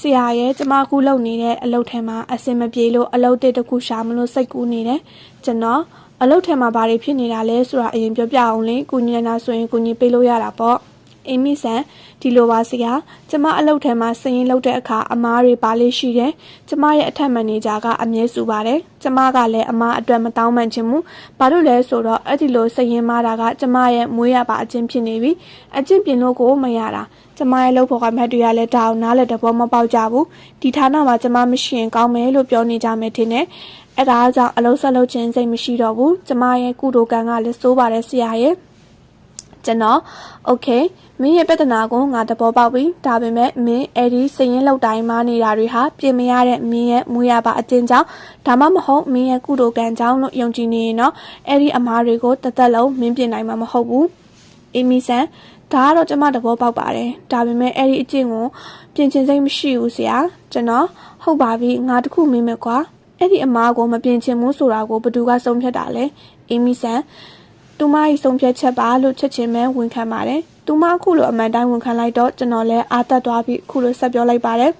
်ဆရာရဲ့ကျမအခုလုပ်နေတဲ့အလုပ်ထဲမှာအဆင်မပြေလို့အလုပ်တစ်ခုရှာမလို့စိတ်ကူးနေတယ်ကျွန်တော်အလုပ်ထဲမှာဘာတွေဖြစ်နေတာလဲဆိုတာအရင်ပြောပြအောင်လေကိုညီနာဆိုရင်ကိုညီပေးလို့ရတာပေါ့အေမီဆန်ဒီလိုပါဆရာကျမအလုပ်ထဲမှာစရင်လုပ်တဲ့အခါအမားတွေပါလေးရှိတယ်ကျမရဲ့အထက်မန်နေဂျာကအမြဲစုပါတယ်ကျမကလည်းအမားအတွက်မတောင်းပန်ချင်ဘူးဘာလို့လဲဆိုတော့အဲ့ဒီလိုစရင်မားတာကကျမရဲ့မွေးရပါအချင်းဖြစ်နေပြီအချင်းပြင်လို့ကိုမရတာကျမရဲ့လုပ်ဖို့ကမတ်တွေကလည်းဒါအောင်နားလည်းတဘောမပေါက်ကြဘူးဒီဌာနမှာကျမမရှိရင်ကောင်းမယ်လို့ပြောနေကြမယ်ထင်တယ်အဲ့ဒါကြောင့်အလုပ်ဆက်လုပ်ခြင်းစိတ်မရှိတော့ဘူးကျမရဲ့ကုသိုလ်ကံကလည်းစိုးပါတယ်ဆရာရဲ့ကျွန်တော်โอเคမင်းရဲ့ပြဿနာကိုငါသဘောပေါက်ပြီဒါပေမဲ့မင်းအဲ့ဒီစရင်လောက်တိုင်းမားနေတာတွေဟာပြင်မရတဲ့မင်းရဲ့မွေးရပါအချင်းကြောင့်ဒါမှမဟုတ်မင်းရဲ့ကုသိုလ်ကံကြောင့်လို့ယုံကြည်နေရင်တော့အဲ့ဒီအမားတွေကိုတသက်လုံးမင်းပြင်နိုင်မှာမဟုတ်ဘူးအေမီဆန်ဒါကတော့ကျွန်မသဘောပေါက်ပါတယ်ဒါပေမဲ့အဲ့ဒီအကျင့်ကိုပြင်ချင်စိတ်မရှိဘူးဆရာကျွန်တော်ဟုတ်ပါပြီငါတခုမင်းမယ်ကွာအဲ့ဒီအမားကိုမပြင်ချင်ဘူးဆိုတာကိုဘယ်သူကဆုံးဖြတ်တာလဲအေမီဆန်သူမ၏ဆုံးဖြတ်ချက်ပါလို့ချက်ချင်းပဲဝန်ခံပါတယ်သူမအခုလိုအမှန်တိုင်းဝန်ခံလိုက်တော့ကျွန်တော်လည်းအားသက်သွားပြီးအခုလိုဆက်ပြောလိုက်ပါတယ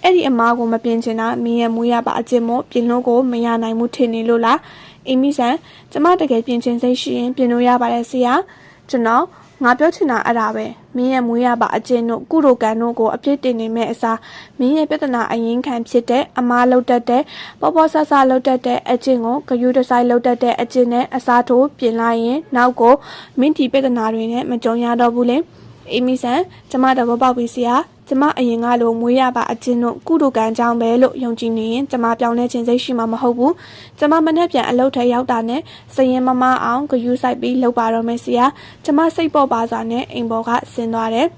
်အဲ့ဒီအမားကိုမပြင်ချင်တာမင်းရဲ့မွေးရပါအကျင့်မို့ပြင်လို့ကိုမရနိုင်ဘူးထင်နေလို့လားအေမီဆန်ကျမတကယ်ပြင်ချင်စိတ်ရှိရင်ပြင်လို့ရပါတယ်ဆရာကျွန်တော်ငါပြောချင်တာအဲ့ဒါပဲမင်းရဲ့မွေးရပါအကျင့်တို့ကုသိုလ်ကံတို့ကိုအပြစ်တင်နေမဲ့အစားမင်းရဲ့ပြဿနာအရင်ခံဖြစ်တဲ့အမားလောက်တတ်တဲ့ပေါ်ပေါ်ဆဆလောက်တတ်တဲ့အကျင့်ကိုဂယုတဆိုင်လောက်တတ်တဲ့အကျင့်နဲ့အစားထိုးပြင်လိုက်ရင်နောက်ကိုမင်းဒီပြဿနာတွေနဲ့မကြုံရတော့ဘူးလေအေမီဆန်ကျမတော့ပေါက်ပြီဆရာကျမအရင်ကလိုမွေးရပါအကျဉ်းတို့ကုသိုလ်ကံကြောင့်ပဲလို့ယုံကြည်နေရင်ကျမပြောင်းလဲခြင်းစိတ်ရှိမှာမဟုတ်ဘူးကျမမနေ့ပြန်အလုပ်ထဲရောက်တာနဲ့စရင်မမအောင်ဂယူဆိုင်ပြီးလုပ်ပါတော့မယ်ဆရာကျမစိတ်ပေါ်ပါစွာနဲ့အိမ်ပေါ်ကဆင်းသွားတယ်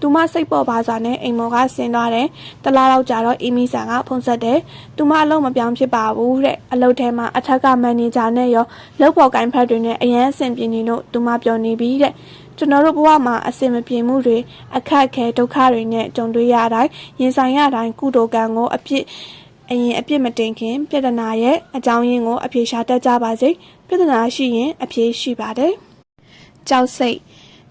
သူမစိတ်ပေါ်ပါစွာနဲ့အိမ်ပေါ်ကဆင်းသွားတယ်တလားတော့ကြာတော့အေမီဆန်ကဖုန်းဆက်တယ်သူမအလုပ်မပြောင်းဖြစ်ပါဘူးတဲ့အလုပ်ထဲမှာအထက်ကမန်နေဂျာနဲ့ရောလုပ်ပေါ်ကိုင်းဖက်တွေနဲ့အရန်အဆင်ပြေနေလို့သူမပြောနေပြီတဲ့ကျွန်တော်တို့ဘဝမှာအဆင်မပြေမှုတွေအခက်အခဲဒုက္ခတွေနဲ့ကြုံတွေ့ရတိုင်းရင်ဆိုင်ရတိုင်းကုသိုလ်ကံကိုအပြစ်မတင်ခင်ပြဿနာရဲ့အကြောင်းရင်းကိုအဖြေရှာတတ်ကြပါစေပြဿနာရှိရင်အဖြေရှိပါတယ်ကြောက်စိတ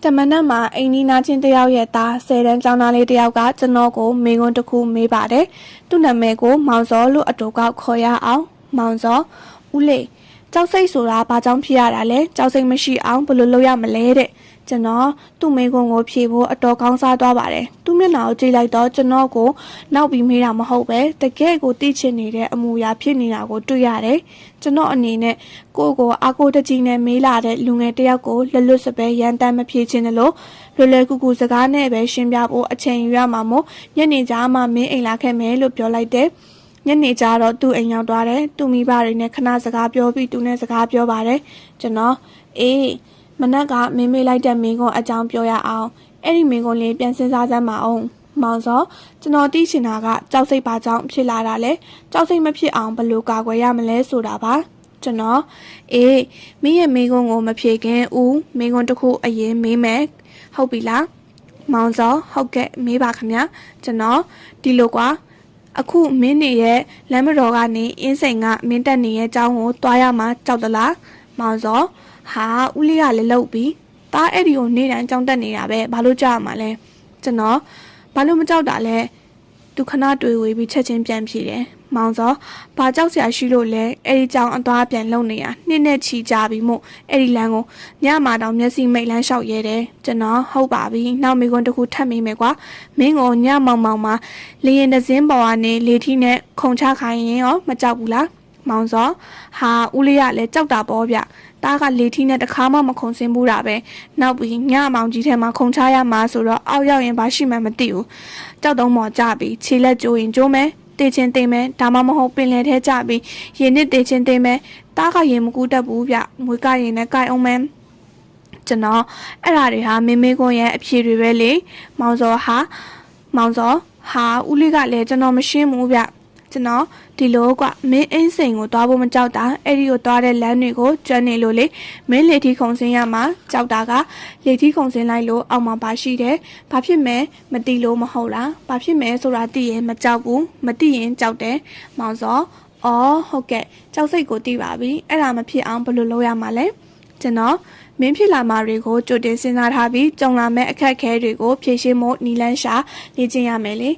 ်တမနက်မှာအိမ်နီးနားချင်းတယောက်ရဲ့သား10တန်းကျောင်းသားလေးတယောက်ကကျွန်တော်ကိုမေးခွန်းတစ်ခုမေးပါတယ်သူ့နာမည်ကိုမောင်စောလို့အတူကောက်ခေါ်ရအောင်မောင်စောဦးလေးကြောက်စိတ်ဆိုတာဘာကြောင့်ဖြစ်ရတာလဲကြောက်စိတ်မရှိအောင်ဘယ်လိုလုပ်ရမလဲတဲ့ကျွန်တော်သူ့မိကုံကိုဖြေဖို့အတော်ကောင်းစားသွားပါတယ်သူ့မျက်နှာကိုကြည့်လိုက်တော့ကျွန်တော်ကိုနောက်ပြီးမေးတာမဟုတ်ပဲတကယ်ကိုသိချင်နေတဲ့အမူအရာဖြစ်နေတာကိုတွေ့ရတယ်ကျွန်တော်အနေနဲ့ကိုအာကိုတကြီးနဲ့မေးလာတဲ့လူငယ်တယောက်ကိုလွတ်လွတ်စပယ်ရန်တမ်းမဖြေချင်တယ်လို့လွယ်ကူကူစကားနဲ့ပဲရှင်းပြဖို့အချိန်ယူရမှာမို့ညနေကြားမှမင်းအိမ်လာခဲ့မယ်လို့ပြောလိုက်တယ်ညနေကျတော့သူ့အိမ်ရောက်သွားတယ်သူ့မိဘတွေနဲ့ခဏစကားပြောပြီးသူနဲ့စကားပြောပါတယ်ကျွန်တော်အေးမနက်ကမင်းမေးလိုက်တဲ့မင်းကအကြောင်းပြောရအောင်အဲ့ဒီမင်းကလေးပြန်စဉ်းစားစမ်းပါအောင်မောင်စောကျွန်တော်သိချင်တာကကြောက်စိတ်ပါကြောင့်ဖြစ်လာတာလေကြောက်စိတ်မဖြစ်အောင်ဘယ်လိုကာကွယ်ရမလဲဆိုတာပါကျွန်တော်အေးမင်းရဲ့မင်းကိုမဖြေခင်ဦးမင်းတစ်ခုအရင်မေးမယ်ဟုတ်ပြီလားမောင်စောဟုတ်ကဲ့မေးပါခင်ဗျာကျွန်တော်ဒီလိုကွာအခုမင်းနေရဲ့လမ်းမတော်ကနေအင်းစိန်ကမင်းတက်နေရဲ့အကြောင်းကိုတွားရမှာကြောက်သလားမောင်စောဟာဦးလေးကလည်းလှုပ်ပြီးတားအဲ့ဒီကိုနေတိုင်းကြောင်းတက်နေတာပဲဘာလို့ကြောက်ရမှာလဲကျွန်တော်ဘာလို့မကြောက်တာလဲသူခဏတွေ့ဝေးပြီးချက်ချင်းပြန်ဖြေတယ်မောင်စောဘာကြောက်စရာရှိလို့လဲအဲ့ဒီကြောင်အသွားပြန်လုံနေရနှစ်နဲ့ချီကြပြီမို့အဲ့ဒီလမ်းကိုညမှာတော့မျက်စိမိတ်လန်းလျှောက်ရဲတယ်ကျွန်တော်ဟုတ်ပါပြီနောက်မိကွန်းတစ်ခုထပ်မိမယ်ကွာမင်းကိုညမောင်မှာလေရင်တစ်စင်းပေါ်ကနေလေထီးနဲ့ခုံချခိုင်းရင်ရောမကြောက်ဘူးလားမောင်စောဟာဦးလေးကလည်းကြောက်တာပေါ့ဗျတားကလေထီးနဲ့တခါမှမခုံစင်းဘူးတာပဲနောက်ပြီးညမောင်ကြီးထဲမှာခုံချရမှာဆိုတော့အောက်ရောက်ရင်ဘာရှိမှမသိဘူးကြောက်တော့မော်ကြပြီခြေလက်ကျိုးရင်ကျိုးမယ်တေချင်းသိမယ်ဒါမှမဟုတ်ပင်လယ်ထဲကြပြီးရင်နစ်တေချင်းသိမယ်တားကရင်မကူတတ်ဘူးဗျမွေးကရင်နဲ့ကြိုက်အောင်မယ်ကျွန်တော်အဲ့ဓာတွေဟာမင်းမေကွန်ရဲ့အဖြေတွေပဲလေမောင်စောဟာဦးလေးကလည်းကျွန်တော်မရှင်းဘူးဗျကျ ကျွန်တော်ဒီလိုကမင်းအင်းစိန်ကိုသွားဖို့မကြောက်တာအဲ့ဒီကိုသွားတဲ့လမ်းတွေကိုကျွမ်းနေလို့လေမင်းလေထီခုံစင်းရမှာကြောက်တာကလေထီခုံစင်းလိုက်လို့အောက်မှာပါရှိတယ်ဘာဖြစ်မဲမတိလို့မဟုတ်လားဘာဖြစ်မဲဆိုတာသိရင်မကြောက်ဘူးမသိရင်ကြောက်တယ်မောင်စောအော်ဟုတ်ကဲ့ကြောက်စိတ်ကိုသိပါပြီအဲ့ဒါမဖြစ်အောင်ဘယ်လိုလုပ်ရမှာလဲကျွန်တော်မင်းဖြစ်လာမှာတွေကိုကြိုတင်စဉ်းစားထားပြီးကြုံလာမဲ့အခက်အခဲတွေကိုဖြေရှင်းဖို့နီလန်းရှာလေ့ကျင့်ရမယ်လေ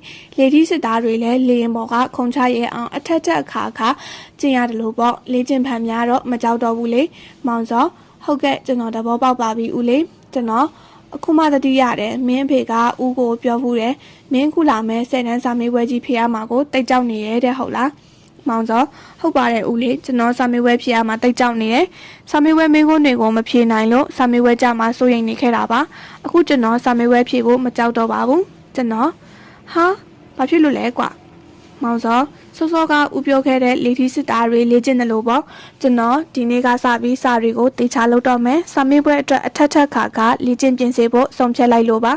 ထီးစစ်သားတွေလည်းလေရင်ပေါ်ကခုံချရဲအောင်အထက်အခါကျင့်ရတယ်လို့ပေါ့လေ့ကျင့်ဖန်များတော့မကြောက်တော့ဘူးလေမောင်စောဟုတ်ကဲ့ကျွန်တော်သဘောပေါက်ပါပြီဦးလေးကျွန်တော်အခုမှတတိရတယ်မင်းဖေကဦးကိုပြောဘူးတယ်မင်းခုလာမဲ့10တန်းစာမေးပွဲကြီးဖေရမှာကိုတိတ်ကြောက်နေရတဲ့ဟုတ်လားမောင်စောဟုတ်ပါတယ်ဦးလေးကျွန်တော်စာမေးပွဲဖြေရမှာတိတ်ကြောက်နေတယ်စာမေးပွဲမေးခွန်းတွေကိုမဖြေနိုင်လို့စာမေးပွဲကြမှာစိုးရိမ်နေခဲ့တာပါအခုကျွန်တော်စာမေးပွဲဖြေဖို့မကြောက်တော့ပါဘူးကျွန်တော်ဟာဘာဖြစ်လို့လဲကွာမောင်စောစောကဦးပြောခဲ့တဲ့လေထီးစစ်သားတွေလေ့ကျင့်တယ်လို့ပေါ့ကျွန်တော်ဒီနေ့ကစပြီးစာတွေကိုတေချာလုပ်တော့မယ်စာမေးပွဲအတွက်အထက်ခါကလေ့ကျင့်ပြင်ဆင်ဖို့ဆုံးဖြတ်လိုက်လို့ပါ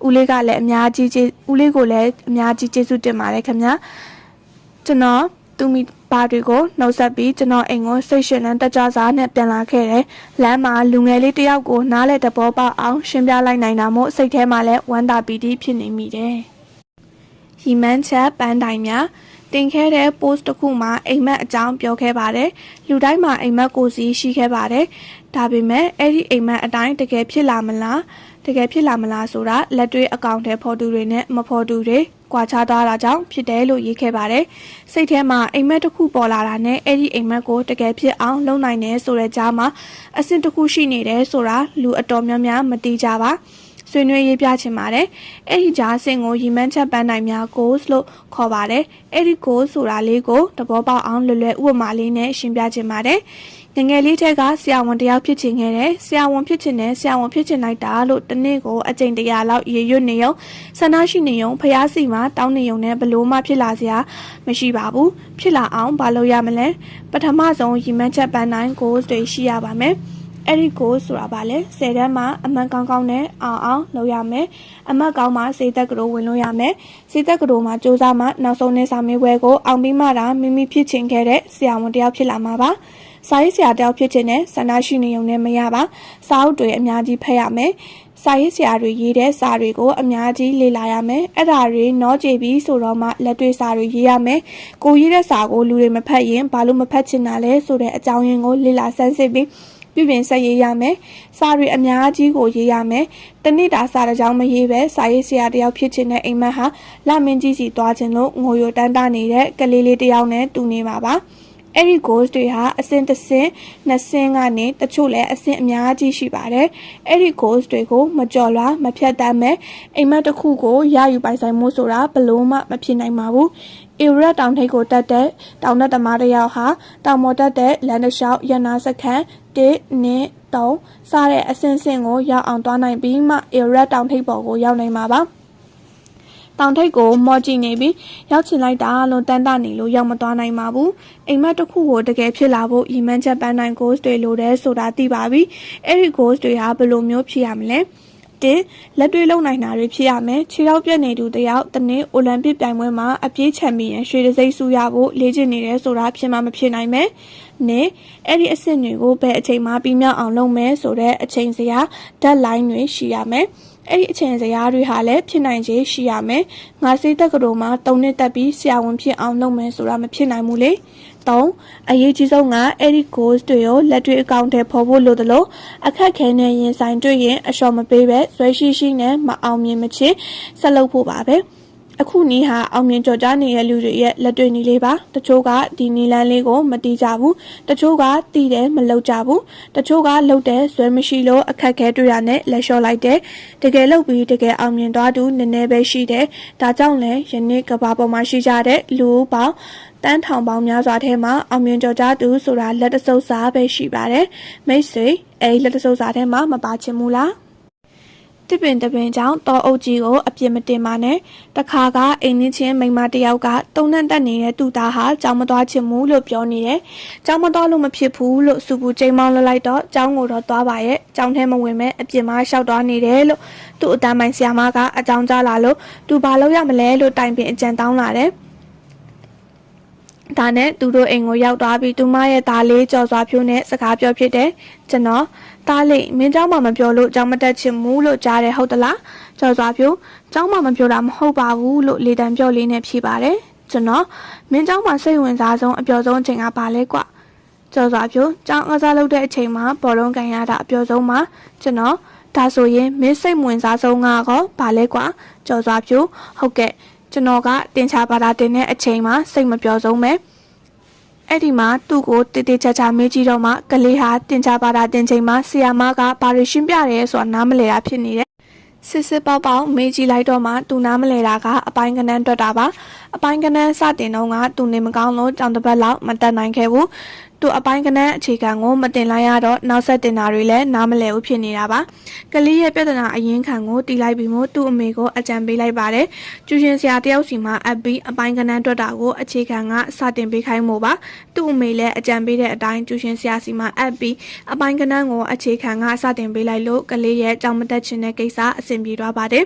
ဦးလေးကလည်းအများကြီးဦးလေးကိုလည်းအများကြီးကျေးဇူးတင်ပါတယ်ခင်ဗျာကျွန်တော်သူမိပါတွေကိုနှုတ်ဆက်ပြီးကျွန်တော်အိမ်ကိုစိတ်ရှင်နဲ့တက်ကြစားနဲ့ပြန်လာခဲ့တယ်။လမ်းမှာလူငယ်လေးတယောက်ကိုနားလဲတဘောပေါက်အောင်ရှင်းပြလိုက်နိုင်တာမို့စိတ်ထဲမှာလည်းဝမ်းသာပီတိဖြစ်နေမိတယ်။ရီမန်းချက်ပန်းတိုင်များတင်ခဲ့တဲ့ post တစ်ခုမှာအိမ်မက်အကြောင်းပြောခဲ့ပါတယ်။လူတိုင်းမှာအိမ်မက်ကိုစီရှိခဲ့ပါတယ်။ဒါပေမဲ့အဲ့ဒီအိမ်မက်အတိုင်းတကယ်ဖြစ်လာမလားဆိုတာလက်တွေ့အကောင့်ထဲဖော်သူတွေနဲ့မဖော်သူတွေကွာခြားသွားတာကြောင့်ဖြစ်တယ်လို့ရေးခဲ့ပါတယ်။စိတ်ထဲမှာအိမ်မက်တစ်ခုပေါ်လာတာနဲ့အဲ့ဒီအိမ်မက်ကိုတကယ်ဖြစ်အောင်လုပ်နိုင်တယ်ဆိုတဲ့ကြားမှာအဆင့်တစ်ခုရှိနေတယ်ဆိုတာလူအတော်များများမသိကြပါ။ဆွေးနွေးရေးပြချင်ပါတယ်။အဲ့ဒီကြားအဆင့်ကိုရီမန်းချက်ပန်းနိုင်များ goals လို့ခေါ်ပါတယ်။အဲ့ဒီ goals ဆိုတာလေးကိုသဘောပေါက်အောင်လွယ်လွယ်ဥပမာလေးနဲ့ရှင်းပြချင်ပါတယ်။ငငယ်လေးထက်ကဆရာဝန်တယောက်ဖြစ်ချင်ခဲ့တယ်ဆရာဝန်ဖြစ်ချင်လိုက်တာလို့တနေ့ကိုအကြိမ်100လောက်ရေရွတ်နေုံဆန္ဒရှိနေုံဖျားစီမှာတောင်းနေုံနဲ့ဘလို့မှဖြစ်လာစရာမရှိပါဘူးဖြစ်လာအောင်ဘာလုပ်ရမလဲပထမဆုံးရီမန်းချက်ပန်းနိုင် goals တွေရှိရပါမယ်အဲ့ဒီ goal ဆိုတာပါလေ10တန်းမှာအမှန်ကောင်းနဲ့အောင်လုပ်ရမယ်အမှတ်ကောင်းမှာစေတက်ကတော်ဝင်လို့ရမယ်စေတက်ကတော်မှာစူးစမ်းမှနောက်ဆုံးနေ့စာမေးပွဲကိုအောင်ပြီးမှသာမိဖြစ်ချင်ခဲ့တဲ့ဆရာဝန်တယောက်ဖြစ်လာမှာပါစာရေးဆရာတယောက်ဖြစ်ခြင်းနဲ့ဆန္ဒရှိနေုံနဲ့မရပါစာအုပ်တွေအများကြီးဖတ်ရမယ်စာရေးဆရာတွေရေးတဲ့စာတွေကိုအများကြီးလေ့လာရမယ်အဲ့ဒါတွေနောကြည့်ပြီးဆိုတော့မှလက်တွေ့စာတွေရေးရမယ်ကိုရေးတဲ့စာကိုလူတွေမဖတ်ရင်ဘာလို့မဖတ်ချင်တာလဲဆိုတဲ့အကြောင်းရင်းကိုလေ့လာဆန်းစစ်ပြီးပြုပြင်ဆက်ရေးရမယ်စာတွေအများကြီးကိုရေးရမယ်တနေ့တာစာတစ်ကြောင်းမရေးပဲစာရေးဆရာတယောက်ဖြစ်ခြင်းနဲ့အိမ်မက်ဟာလမင်းကြီးစီသွားခြင်းလို့ငိုရတန်းတနေတဲ့ကလေးလေးတယောက်နဲ့တူနေပါပါအဲ့ဒီ goals တွေဟာအဆင့်တစ်ဆင့်နှစ်ဆင့်ကနေတချို့လည်းအဆင့်အများကြီးရှိပါတယ်အဲ့ဒီ goals တွေကိုမကြော်လွားမဖြတ်တမ်းမဲ့အိမ်မက်တစ်ခုကိုရယူပိုင်ဆိုင်မှုဆိုတာဘလို့မှမဖြစ်နိုင်ပါဘူးအေရတ်တောင်ထိပ်ကိုတက်တဲ့တောင်တက်သမားတစ်ယောက်ဟာတောင်ပေါ်တက်တဲ့လမ်းတစ်လျှောက်ရနာစခန်း1 2 3စတဲ့အဆင့်ဆင့်ကိုရောက်အောင်သွားနိုင်ပြီးမှအေရတ်တောင်ထိပ်ပေါ်ကိုရောက်နိုင်မှာပါတောင်ထိပ်ကိုမော့ကြည့်နေပြီးရောက်ချင်လိုက်တာလို့တန်းတနေလို့ရောက်မသွားနိုင်ပါဘူးအိမ်မက်တစ်ခုကိုတကယ်ဖြစ်လာဖို့ရီမန်းချက်ပန်းနိုင် goals တွေလိုတယ်ဆိုတာသိပါပြီအဲ့ဒီ goals တွေဟာဘယ်လိုမျိုးဖြစ်ရမလဲလက်တွေ့လုံနိုင်တာတွေဖြစ်ရမယ်ခြေထောက်ပြက်နေသူတယောက်တနေ့အိုလံပစ်ပြိုင်ပွဲမှာအပြေးချန်ပီယံရွှေတံဆိပ်ဆုရဖို့လေ့ကျင့်နေတယ်ဆိုတာဖြစ်မှမဖြစ်နိုင်မယ်နဲ့အဲ့ဒီအဆင့်တွေကိုဘယ်အချိန်မှပြီးမြောက်အောင်လုပ်မယ်ဆိုတဲ့အချိန်စရာ deadline တွေရှိရမယ်အဲ့ဒီအချိန်စရာတွေဟာလည်းဖြစ်နိုင်ခြေရှိရမယ်ငါစိတ်တက်ကတော်မှာ3နှစ်တက်ပြီးဆရာဝန်ဖြစ်အောင်လုပ်မယ်ဆိုတာမဖြစ်နိုင်ဘူးလေ3အရေးကြီးဆုံးကအဲ့ဒီ goals တွေကိုလက်တွေ့အကောင့်ထဲပေါ်ဖို့လိုသလိုအခက်ခဲနဲ့ရင်ဆိုင်တွေ့ရင်အလျှော်မပေးပဲဆွဲရှိနဲ့မအောင်မြင်မချင်းဆက်လုပ်ဖို့ပါပဲအခုနီးဟာအောင်မြင်ကြော်ကြားနေတဲ့လူတွေရဲ့လက်တွေ့နီးလေးပါတချို့ကဒီနီးလန်းလေးကိုမတီးကြဘူးတချို့ကတီးတယ်မလုပ်ကြဘူးတချို့ကလုပ်တယ်ဆွဲမရှိလို့အခက်ခဲတွေ့ရနဲ့လက်လျှော့လိုက်တယ်တကယ်လုပ်ပြီးတကယ်အောင်မြင်သွားသူနည်းနည်းပဲရှိတယ်ဒါကြောင့်လဲယနေ့ကဘာပေါ်မှာရှိကြတဲ့လူပေါင်းတန်းထောင်ပေါင်းများစွာထဲမှာအောင်မြင်ကြော်ကြားသူဆိုတာလက်တဆုပ်စာပဲရှိပါတယ်မိတ်ဆွေအဲ့လက်တဆုပ်စာထဲမှာမပါချင်ဘူးလားတစ်ပင်ကြောင့်တောအုပ်ကြီးကိုအပြစ်မတင်ပါနဲ့တခါကအိမ်နင်းချင်းမိန်းမတယောက်ကတုံနှံ့တက်နေတဲ့သူ့သားဟာကြောင်မသွားချင်ဘူးလို့ပြောနေတယ်ကြောင်မသွားလို့မဖြစ်ဘူးလို့စူပူချိန်မောင်းလွှတ်လိုက်တော့ကြောင်ကိုတော့သွားပါရဲ့ကြောင်ထဲမဝင်မဲ့အပြစ်မလျှောက်သွားနေတယ်လို့သူ့အတန်းပိုင်းဆရာမကအကြောင်းကြားလာလို့သူဘာလုပ်ရမလဲလို့တိုင်ပင်အကြံတောင်းလာတယ် ဒါနဲ့သူတို့အိမ်ကိုရောက်သွားပြီးသူမရဲ့သားလေးကြော်စွာဖြိုးနဲ့စကားပြောဖြစ်တယ်ကျွန်တော်သားလေးမင်းเจ้าမှမပြောလို့ကြောင်မတက်ချင်ဘူးလို့ကြားတယ်ဟုတ်သလားကြော်စွာဖြိုးเจ้าမှမပြောတာမဟုတ်ပါဘူးလို့လေတံပြောလေးနဲ့ဖြေပါတယ်ကျွန်တော်မင်းเจ้าမှစိတ်ဝင်စားဆုံးအပျော်ဆုံးအချိန်ကပါလဲကွာကြော်စွာဖြိုးကြောင်ကစားလုပ်တဲ့အချိန်မှာဘောလုံးကန်ရတာအပျော်ဆုံးမှာကျွန်တော်ဒါဆိုရင်မင်းစိတ်ဝင်စားဆုံးကောပါလဲကွာကြော်စွာဖြိုးဟုတ်ကဲ့ကျွန်တော်ကတင်ချပါတာတင်တဲ့အချိန်မှာစိတ်မပျော်ဆုံးပဲအဲ့ဒီမှာသူ့ကိုတေးသေးချာချာမေးကြည့်တော့မှကလေးဟာတင်ချပါတာတင်ချိန်မှာဆီယာမကဘာတွေရှင်းပြရဲဆိုတာနားမလည်တာဖြစ်နေတယ်စစ်စစ်ပေါက်ပေါက်မေးကြည့်လိုက်တော့မှသူနားမလဲတာကအပိုင်းကနန်းတွက်တာပါအပိုင်းကနန်းစတင်တော့ကသူနေမကောင်းလို့ကြောင်တစ်ပတ်လောက်မတက်နိုင်ခဲ့ဘူးသူအပိုင်းကနန်းအခြေခံကိုမတင်လိုက်ရတော့နောက်ဆက်တင်တာတွေလည်းနားမလဲဘူးဖြစ်နေတာပါကလေးရဲ့ပြဿနာအရင်းခံကိုတီးလိုက်ပြီးမှသူ့အမေကိုအကြံပေးလိုက်ပါတယ်ကျူရှင်ဆရာတယောက်စီမှာအပ်ပြီးအပိုင်းကနန်းတွက်တာကိုအခြေခံကစတင်ပေးခိုင်းမှုပါသူ့အမေလည်းအကြံပေးတဲ့အတိုင်းကျူရှင်ဆရာစီမှာအပ်ပြီးအပိုင်းကနန်းကိုအခြေခံကစတင်ပေးလိုက်လို့ကလေးရဲ့ကြောင်မတက်ချင်တဲ့ကိစ္စအဆင်ပြေသွားပါတယ်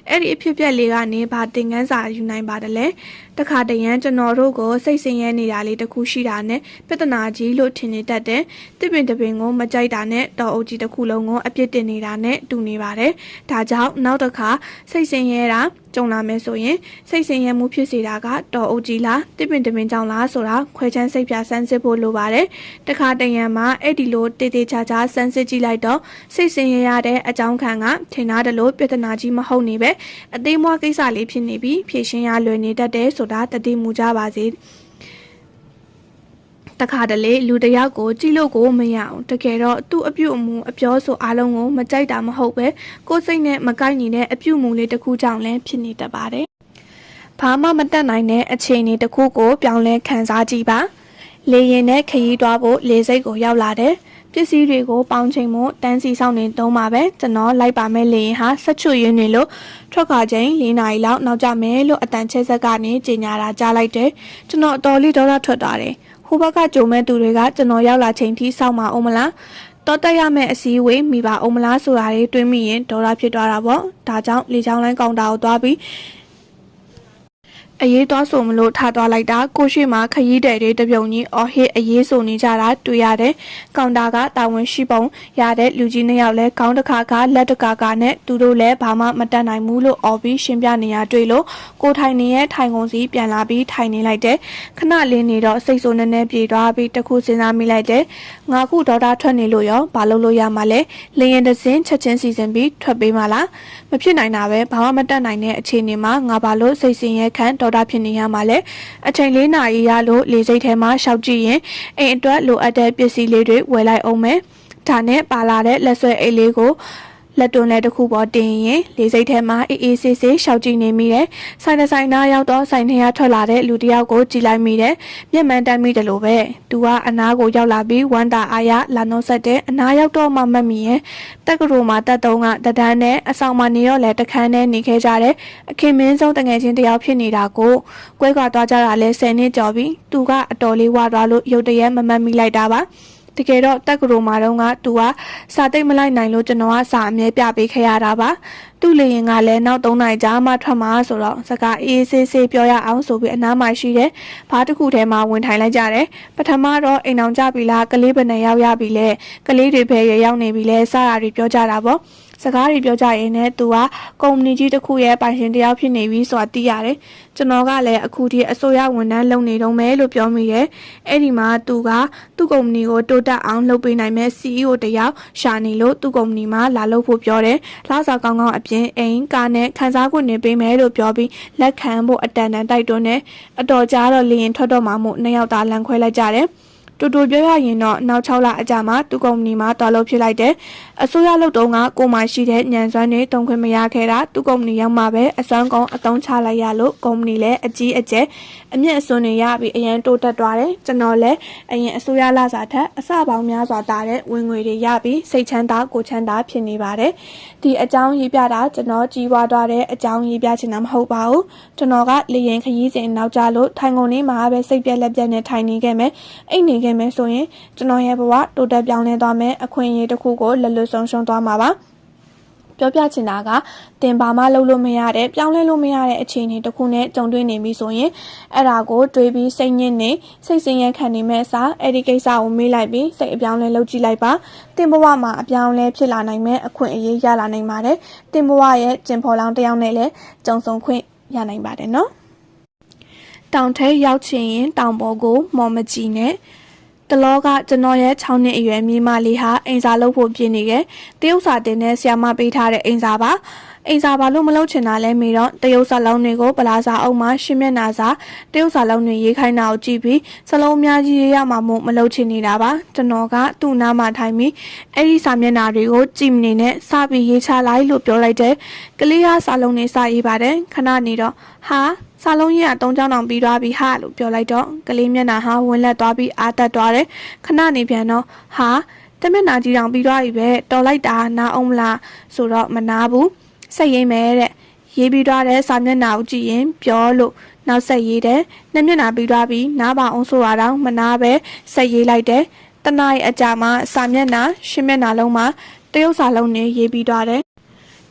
အဲ့ဒီအဖြစ်ပြက်လေးကနေဘာတင်ကန်းစာယူနိုင်ပါတယ်လဲတခါတရံကျွန်တော်တို့ကိုစိတ်ဆင်းရဲနေတာလေးတခုရှိတာနဲ့ပြဿနာကြီးလို့ထင်နေတတ်တယ်တစ်ပင်တစ်ပင်ကိုမကြိုက်တာနဲ့တော်အုပ်ကြီးတစ်ခုလုံးကိုအပြစ်တင်နေတာနဲ့တူနေပါတယ်ဒါကြောင့်နောက်တစ်ခါစိတ်ဆင်းရဲတာကြုံလာမယ်ဆိုရင်စိတ်ဆင်းရဲမှုဖြစ်စေတာကတော်အုပ်ကြီးလားတစ်ပင်တစ်ပင်ကြောင့်လားဆိုတာခွဲခြမ်းစိတ်ပြဆန်းစစ်ဖို့လိုပါတယ်တခါတရံမှာအဲ့ဒီလိုတေးသေးချာချာဆန်းစစ်ကြည့်လိုက်တော့စိတ်ဆင်းရဲရတဲ့အကြောင်းခံကထင်သားတယ်လို့ပြဿနာကြီးမဟုတ်နေပဲအသေးမွားကိစ္စလေးဖြစ်နေပြီးဖြေရှင်းရလွယ်နေတတ်တယ်ဆိုတာတတိမူကြပါစေတခါတလေလူတယောက်ကိုကြည့်လို့ကိုမရအောင်တကယ်တော့သူ့အပြုတ်အမူအပြောဆိုအားလုံးကိုမကြိုက်တာမဟုတ်ပဲကိုယ်စိတ်နဲ့မကိုက်ညီတဲ့အပြုတ်မူလေးတစ်ခုကြောင့်လည်းဖြစ်နေတတ်ပါတယ်ဘာမှမတတ်နိုင်တဲ့အခြေအနေတစ်ခုကိုပြောင်းလဲခံစားကြည့်ပါလေရင်နဲ့ခရီးသွားဖို့လေစိတ်ကိုရောက်လာတယ်ပစ္စည်းတွေကိုပေါင်းချိန်မှုတန်းစီဆောင်နေတုံးပါပဲကျွန်တော်လိုက်ပါမဲ့လေရင်ဟာဆက်ချွတ်ရင်းနေလို့ထွက်ခါချိန်၄နာရီလောက်နောက်ကျမယ်လို့အတန်ချက်ဆက်ကနေကြေညာတာကြားလိုက်တယ်ကျွန်တော်အတော်လေးဒေါသထွက်သွားတယ်ဟိုဘက်ကကြုံမဲ့သူတွေကကျွန်တော်ရောက်လာချိန်ထိစောင့်မအောင်မလားတော်တက်ရမယ့်အစည်းအဝေးမိပါအောင်မလားဆိုတာတွေတွေးမိရင်ဒေါသဖြစ်သွားတာပေါ့ဒါကြောင့်လေချောင်းလိုင်းကောင်တာကိုသွားပြီးအရေးသွားဆိုမလို့ထားသွားလိုက်တာကိုရှိမှခရီးတဲ့တွေတပြုံကြီးအော်ဟစ်အရေးဆိုနေကြတာတွေ့ရတယ်။ကောင်တာကတာဝန်ရှိပုံရတဲ့လူကြီးနှစ်ယောက်လဲခေါင်းတစ်ခါကလက်တစ်ခါကနဲ့သူတို့လည်းဘာမှမတတ်နိုင်ဘူးလို့အော်ပြီးရှင်းပြနေရတွေ့လို့ကိုထိုင်နေရဲ့ထိုင်ကုန်စီပြန်လာပြီးထိုင်နေလိုက်တယ်။ခဏလေးနေတော့စိတ်ဆိုးနေနေပြေသွားပြီးတခုစဉ်းစားမိလိုက်တယ်။ငါခုဒေါတာထွက်နေလို့ရောဘာလို့လို့ရမှာလဲ။လေရင်တစင်းချက်ချင်းစီစဉ်ပြီးထွက်ပေးမှလား။မဖြစ်နိုင်တာပဲဘာမှမတတ်နိုင်တဲ့အခြေအနေမှာငါဘာလို့စိတ်ဆင်းရဲခံဒေါတာဖြစ်နေရမှာလဲအချိန်၄နာရီရလို့လေစိတ်ထဲမှာရှောက်ကြည့်ရင်အိမ်အတွက်လိုအပ်တဲ့ပစ္စည်းလေးတွေဝယ်လိုက်အောင်မယ်ဒါနဲ့ပါလာတဲ့လက်ဆွဲအိတ်လေးကိုလက်တွန်းလဲတစ်ခုပေါ်တင်ရင်လေစိတ်ထဲမှာအေးအေးဆေးဆေးရှောက်ကြည့်နေမိတယ်ဆိုင်တစ်ဆိုင်သားရောက်တော့ဆိုင်ထဲကထွက်လာတဲ့လူတစ်ယောက်ကိုကြည့်လိုက်မိတယ်မျက်မှန်တမ်းမိတယ်လို့ပဲသူကအနားကိုရောက်လာပြီးဝမ်းတာအားရလာနှုတ်ဆက်တဲ့အနားရောက်တော့မှမတ်မိရင်တက်ကရိုမှာတက်တုံးကတဒန်းနဲ့အဆောင်မှာနေတော့လဲတခန်းနဲ့နေခဲ့ကြတယ်အခင်မင်းဆုံးတငယ်ချင်းတစ်ယောက်ဖြစ်နေတာကိုကွဲကွာသွားကြတာလဲ10နှစ်ကျော်ပြီသူကအတော်လေးဝါသွားလို့ရုတ်တရက်မမတ်မိလိုက်တာပါတကယ်တော့တက်ကရိုမာတော့ကသူကစာသိမ့်မလိုက်နိုင်လို့ကျွန်တော်ကစာအမြဲပြပေးခဲ့ရတာပါသူ့လေရင်ကလည်းနောက်3နိုင်ကြာမှထွက်မှာဆိုတော့စကားအေးဆေးဆေးပြောရအောင်ဆိုပြီးအနားမှာရှိတယ်ဘာတစ်ခုထဲမှာဝင်ထိုင်လိုက်ကြတယ်ပထမတော့အိမ်အောင်ကြပြီလားကလေးဘယ်နဲ့ရောက်ရပြီလဲကလေးတွေပဲရောက်နေပြီလဲစတာတွေပြောကြတာပေါ့စကားတွေပြောကြရင်လည်းသူကကုမ္ပဏီကြီးတစ်ခုရဲ့ပိုင်ရှင်တယောက်ဖြစ်နေပြီဆိုတာသိရတယ်ကျွန်တော်ကလည်းအခုထိအစိုးရဝန်ထမ်းလုပ်နေတော့မယ်လို့ပြောမိတယ်အဲ့ဒီမှာသူကသူ့ကုမ္ပဏီကိုတိုးတက်အောင်လုပ်ပေးနိုင်မဲ့ CEO တယောက်ရှာနေလို့သူ့ကုမ္ပဏီမှာလာလုပ်ဖို့ပြောတယ်လစာကောင်းကောင်းအပြင်အိမ်ကားနဲ့ခန်းစားခွင့်နေပေးမယ်လို့ပြောပြီးလက်ခံဖို့အတန်တန်တိုက်တွန်းတယ်အတော်ကြာတော့လေရင်ထွက်တော့မှမို့နှစ်ယောက်သားလန်ခွဲလိုက်ကြတယ်တူတူပြောရရင်တော့နောက်6လအကြာမှာသူကုမ္ပဏီမှာတော်လို့ဖြစ်လိုက်တယ်အစိုးရလုပ်တုန်းကကိုမှရှိတဲ့ညံစွမ်းတွေတုံခွင့်မရခဲ့တာသူကုမ္ပဏီရောက်မှပဲအစွမ်းကုန်အသုံးချလိုက်ရလို့ကုမ္ပဏီလည်းအကြီးအကျယ်အမြင့်အစွန်းတွေရပြီးအရန်တိုးတက်သွားတယ်ကျွန်တော်လည်းအရင်အစိုးရလစာထက်အစပေါင်းများစွာတာတဲ့ဝင်ငွေတွေရပြီးစိတ်ချမ်းသာကိုချမ်းသာဖြစ်နေပါတယ်ဒီအကြောင်းရေးပြတာကျွန်တော်ကြီးပွားသွားတဲ့အကြောင်းရေးပြချင်တာမဟုတ်ပါဘူးကျွန်တော်ကလေရင်ခရီးစဉ်နောက်ကျလို့ထိုင်ကုန်လေးမှာပဲစိတ်ပြက်လက်ပြက်နဲ့ထိုင်နေခဲ့မယ်အိတ်နေခဲ့မယ်ဆိုရင်ကျွန်တော်ရဲ့ဘဝတိုးတက်ပြောင်းလဲသွားမယ်အခွင့်အရေးတစ်ခုကိုလက်လွတ်ဆုံးရှုံးသွားမှာပါ ပြောပြချင်တာကတင်ဘာမှလုပ်လို့မရတဲ့ပြောင်းလဲလို့မရတဲ့အခြေအနေတစ်ခုနဲ့ကြုံတွေ့နေပြီဆိုရင်အဲ့ဒါကိုတွေးပြီးစိတ်ညစ်နေစိတ်ဆင်းရဲခံနေမဲ့အစားအဲ့ဒီကိစ္စကိုမေးလိုက်ပြီးစိတ်အပြောင်းလဲလုပ်ကြည့်လိုက်ပါတင်ဘဝမှာအပြောင်းလဲဖြစ်လာနိုင်မဲ့အခွင့်အရေးရလာနိုင်ပါတယ်တင်ဘဝရဲ့ကျင်ဖော်လောင်းတစ်ယောက်နဲ့လည်းကြုံဆုံခွင့်ရနိုင်ပါတယ်နော်တောင်ထဲရောက်ချင်ရင်တောင်ပေါ်ကိုမော်မကြည့်နဲ့တလောကကျွန်တော်ရဲ့6နှစ်အရွယ်မိမလေးဟာအိမ်စာလုပ်ဖို့ပြင်နေခဲ့တရုတ်စာတင်တဲ့ဆရာမပေးထားတဲ့အိမ်စာပါအိမ်စာဘာလို့မလုပ်ချင်တာလဲမေတော့တရုတ်စာလုံးတွေကိုပလာစာအုပ်မှာရှင်းမျက်နှာစာတရုတ်စာလုံးတွေရေးခိုင်းတာကိုကြည့်ပြီးစလုံးအများကြီးရေးရမှာမို့မလုပ်ချင်နေတာပါကျွန်တော်ကသူ့နားမှာထိုင်ပြီးအဲ့ဒီစာမျက်နှာတွေကိုကြည့်မနေနဲ့စပြီးရေးချလိုက်လို့ပြောလိုက်တယ်ကလေးကစာလုံးတွေစရေးပါတယ်ခဏနေတော့ဟာစာလုံးကြီးက3ချောင်းတောင်ပြီးသွားပြီဟာလို့ပြောလိုက်တော့ကလေးမျက်နှာဟာဝင်လက်သွားပြီးအာတက်သွားတယ်ခဏနေပြန်တော့ဟာတမျက်နှာကြီးတောင်ပြီးသွားပြီပဲတော်လိုက်တာနားအောင်မလားဆိုတော့မနာဘူးစိတ်ရင်းမဲတဲ့ရေးပြီးသွားတဲ့စာမျက်နှာကိုကြည့်ရင်ပြောလို့နောက်ဆက်ရေးတယ်နှစ်မျက်နှာပြီးသွားပြီးနားပါအောင်ဆိုရတော့မနာပဲဆက်ရေးလိုက်တယ်တနားရဲ့အကြာမှာစာမျက်နှာရှင်းမျက်နှာလုံးမှာတရုတ်စာလုံးနဲ့ရေးပြီးသွားတယ်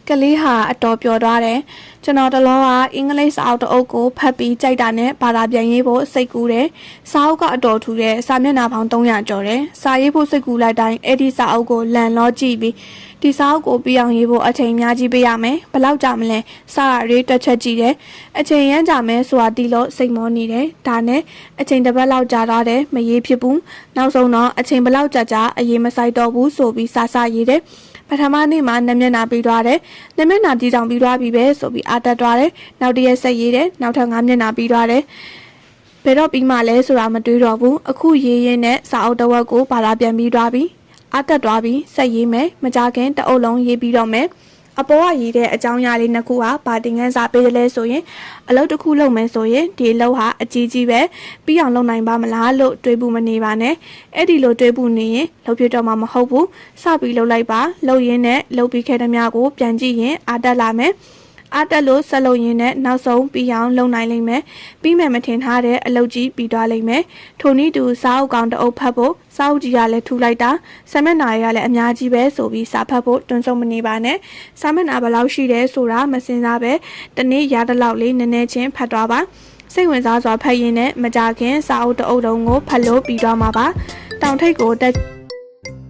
ကလေးဟာအတော်ပျော်သွားတယ်ကျွန်တော်တလောကအင်္ဂလိပ်စာအုပ်တစ်အုပ်ကိုဖတ်ပြီးကြိုက်တာနဲ့ဘာသာပြန်ရေးဖို့စိတ်ကူးတယ်စာအုပ်ကအတော်ထူတယ်စာမျက်နှာပေါင်း300ကျော်တယ်စာရေးဖို့စိတ်ကူးလိုက်တိုင်းအဲ့ဒီစာအုပ်ကိုလန်လောကြည့်ပြီးဒီစာအုပ်ကိုပြအောင်ရေးဖို့အချိန်အများကြီးပေးရမယ်ဘယ်လောက်ကြာမလဲစာရေးတွက်ချက်ကြည့်တယ်အချိန်ရမ်းကြာမယ်ဆိုတာတီးလို့စိတ်မောနေတယ်ဒါနဲ့အချိန်တစ်ပတ်လောက်ကြာသွားတယ်မရေးဖြစ်ဘူးနောက်ဆုံးတော့အချိန်ဘယ်လောက်ကြာအရေးမဆိုင်တော့ဘူးဆိုပြီးစာရေးတယ်ပထမနေ့မှာနှစ်မျက်နှာပြီးသွားတယ်။နှစ်မျက်နှာပြီးတောင်ပြီးသွားပြီပဲဆိုပြီးအာတက်သွားတယ်။နောက်တစ်ရက်ဆက်ရေးတယ်။နောက်ထပ်5မျက်နှာပြီးသွားတယ်။ဘယ်တော့ပြီးမှလဲဆိုတာမတွေးတော့ဘူး။အခုရေးရင်းနဲ့စာအုပ်တစ်ဝက်ကိုဘာသာပြန်ပြီးသွားပြီ။အာတက်သွားပြီဆက်ရေးမယ်။မကြခင်တအုပ်လုံးရေးပြီးတော့မယ်။အပေါ်ကရေးတဲ့အကြောင်းအရာလေးနှစ်ခုဟာဗာတင်ငန်းစာပေးတယ်လဲဆိုရင်အလုပ်တစ်ခုလုပ်မယ်ဆိုရင်ဒီအလုပ်ဟာအကြီးကြီးပဲပြီးအောင်လုပ်နိုင်ပါမလားလို့တွေးဖို့မနေပါနဲ့အဲ့ဒီလိုတွေးဖို့နေရင်လုပ်ပြတော့မှမဟုတ်ဘူးစပြီးလုပ်လိုက်ပါလုပ်ရင်းနဲ့လုပ်ပြီးခဲ့တဲ့များကိုပြန်ကြည့်ရင်အားတက်လာမယ်အားတက်လို့ဆက်လုပ်ရင်းနဲ့နောက်ဆုံးပြီးအောင်လုပ်နိုင်လိမ့်မယ်ပြီးမယ်မထင်ထားတဲ့အလုပ်ကြီးပြီးသွားလိမ့်မယ်ထိုနည်းတူစာအုပ်ကောင်တအုပ်ဖတ်ဖို့စာအုပ်ကြီးကလည်းထူလိုက်တာစာမျက်နှာတွေကလည်းအများကြီးပဲဆိုပြီးစာဖတ်ဖို့တွန်းဆုံမနေပါနဲ့စာမျက်နှာဘယ်လောက်ရှိတယ်ဆိုတာမစင်စားပဲတနေ့ရတဲ့လောက်လေးနည်းနည်းချင်းဖတ်သွားပါစိတ်ဝင်စားစွာဖတ်ရင်းနဲ့မကြခင်စာအုပ်တအုပ်တုံးကိုဖတ်လို့ပြီးသွားမှာပါတောင်ထိပ်ကိုတက်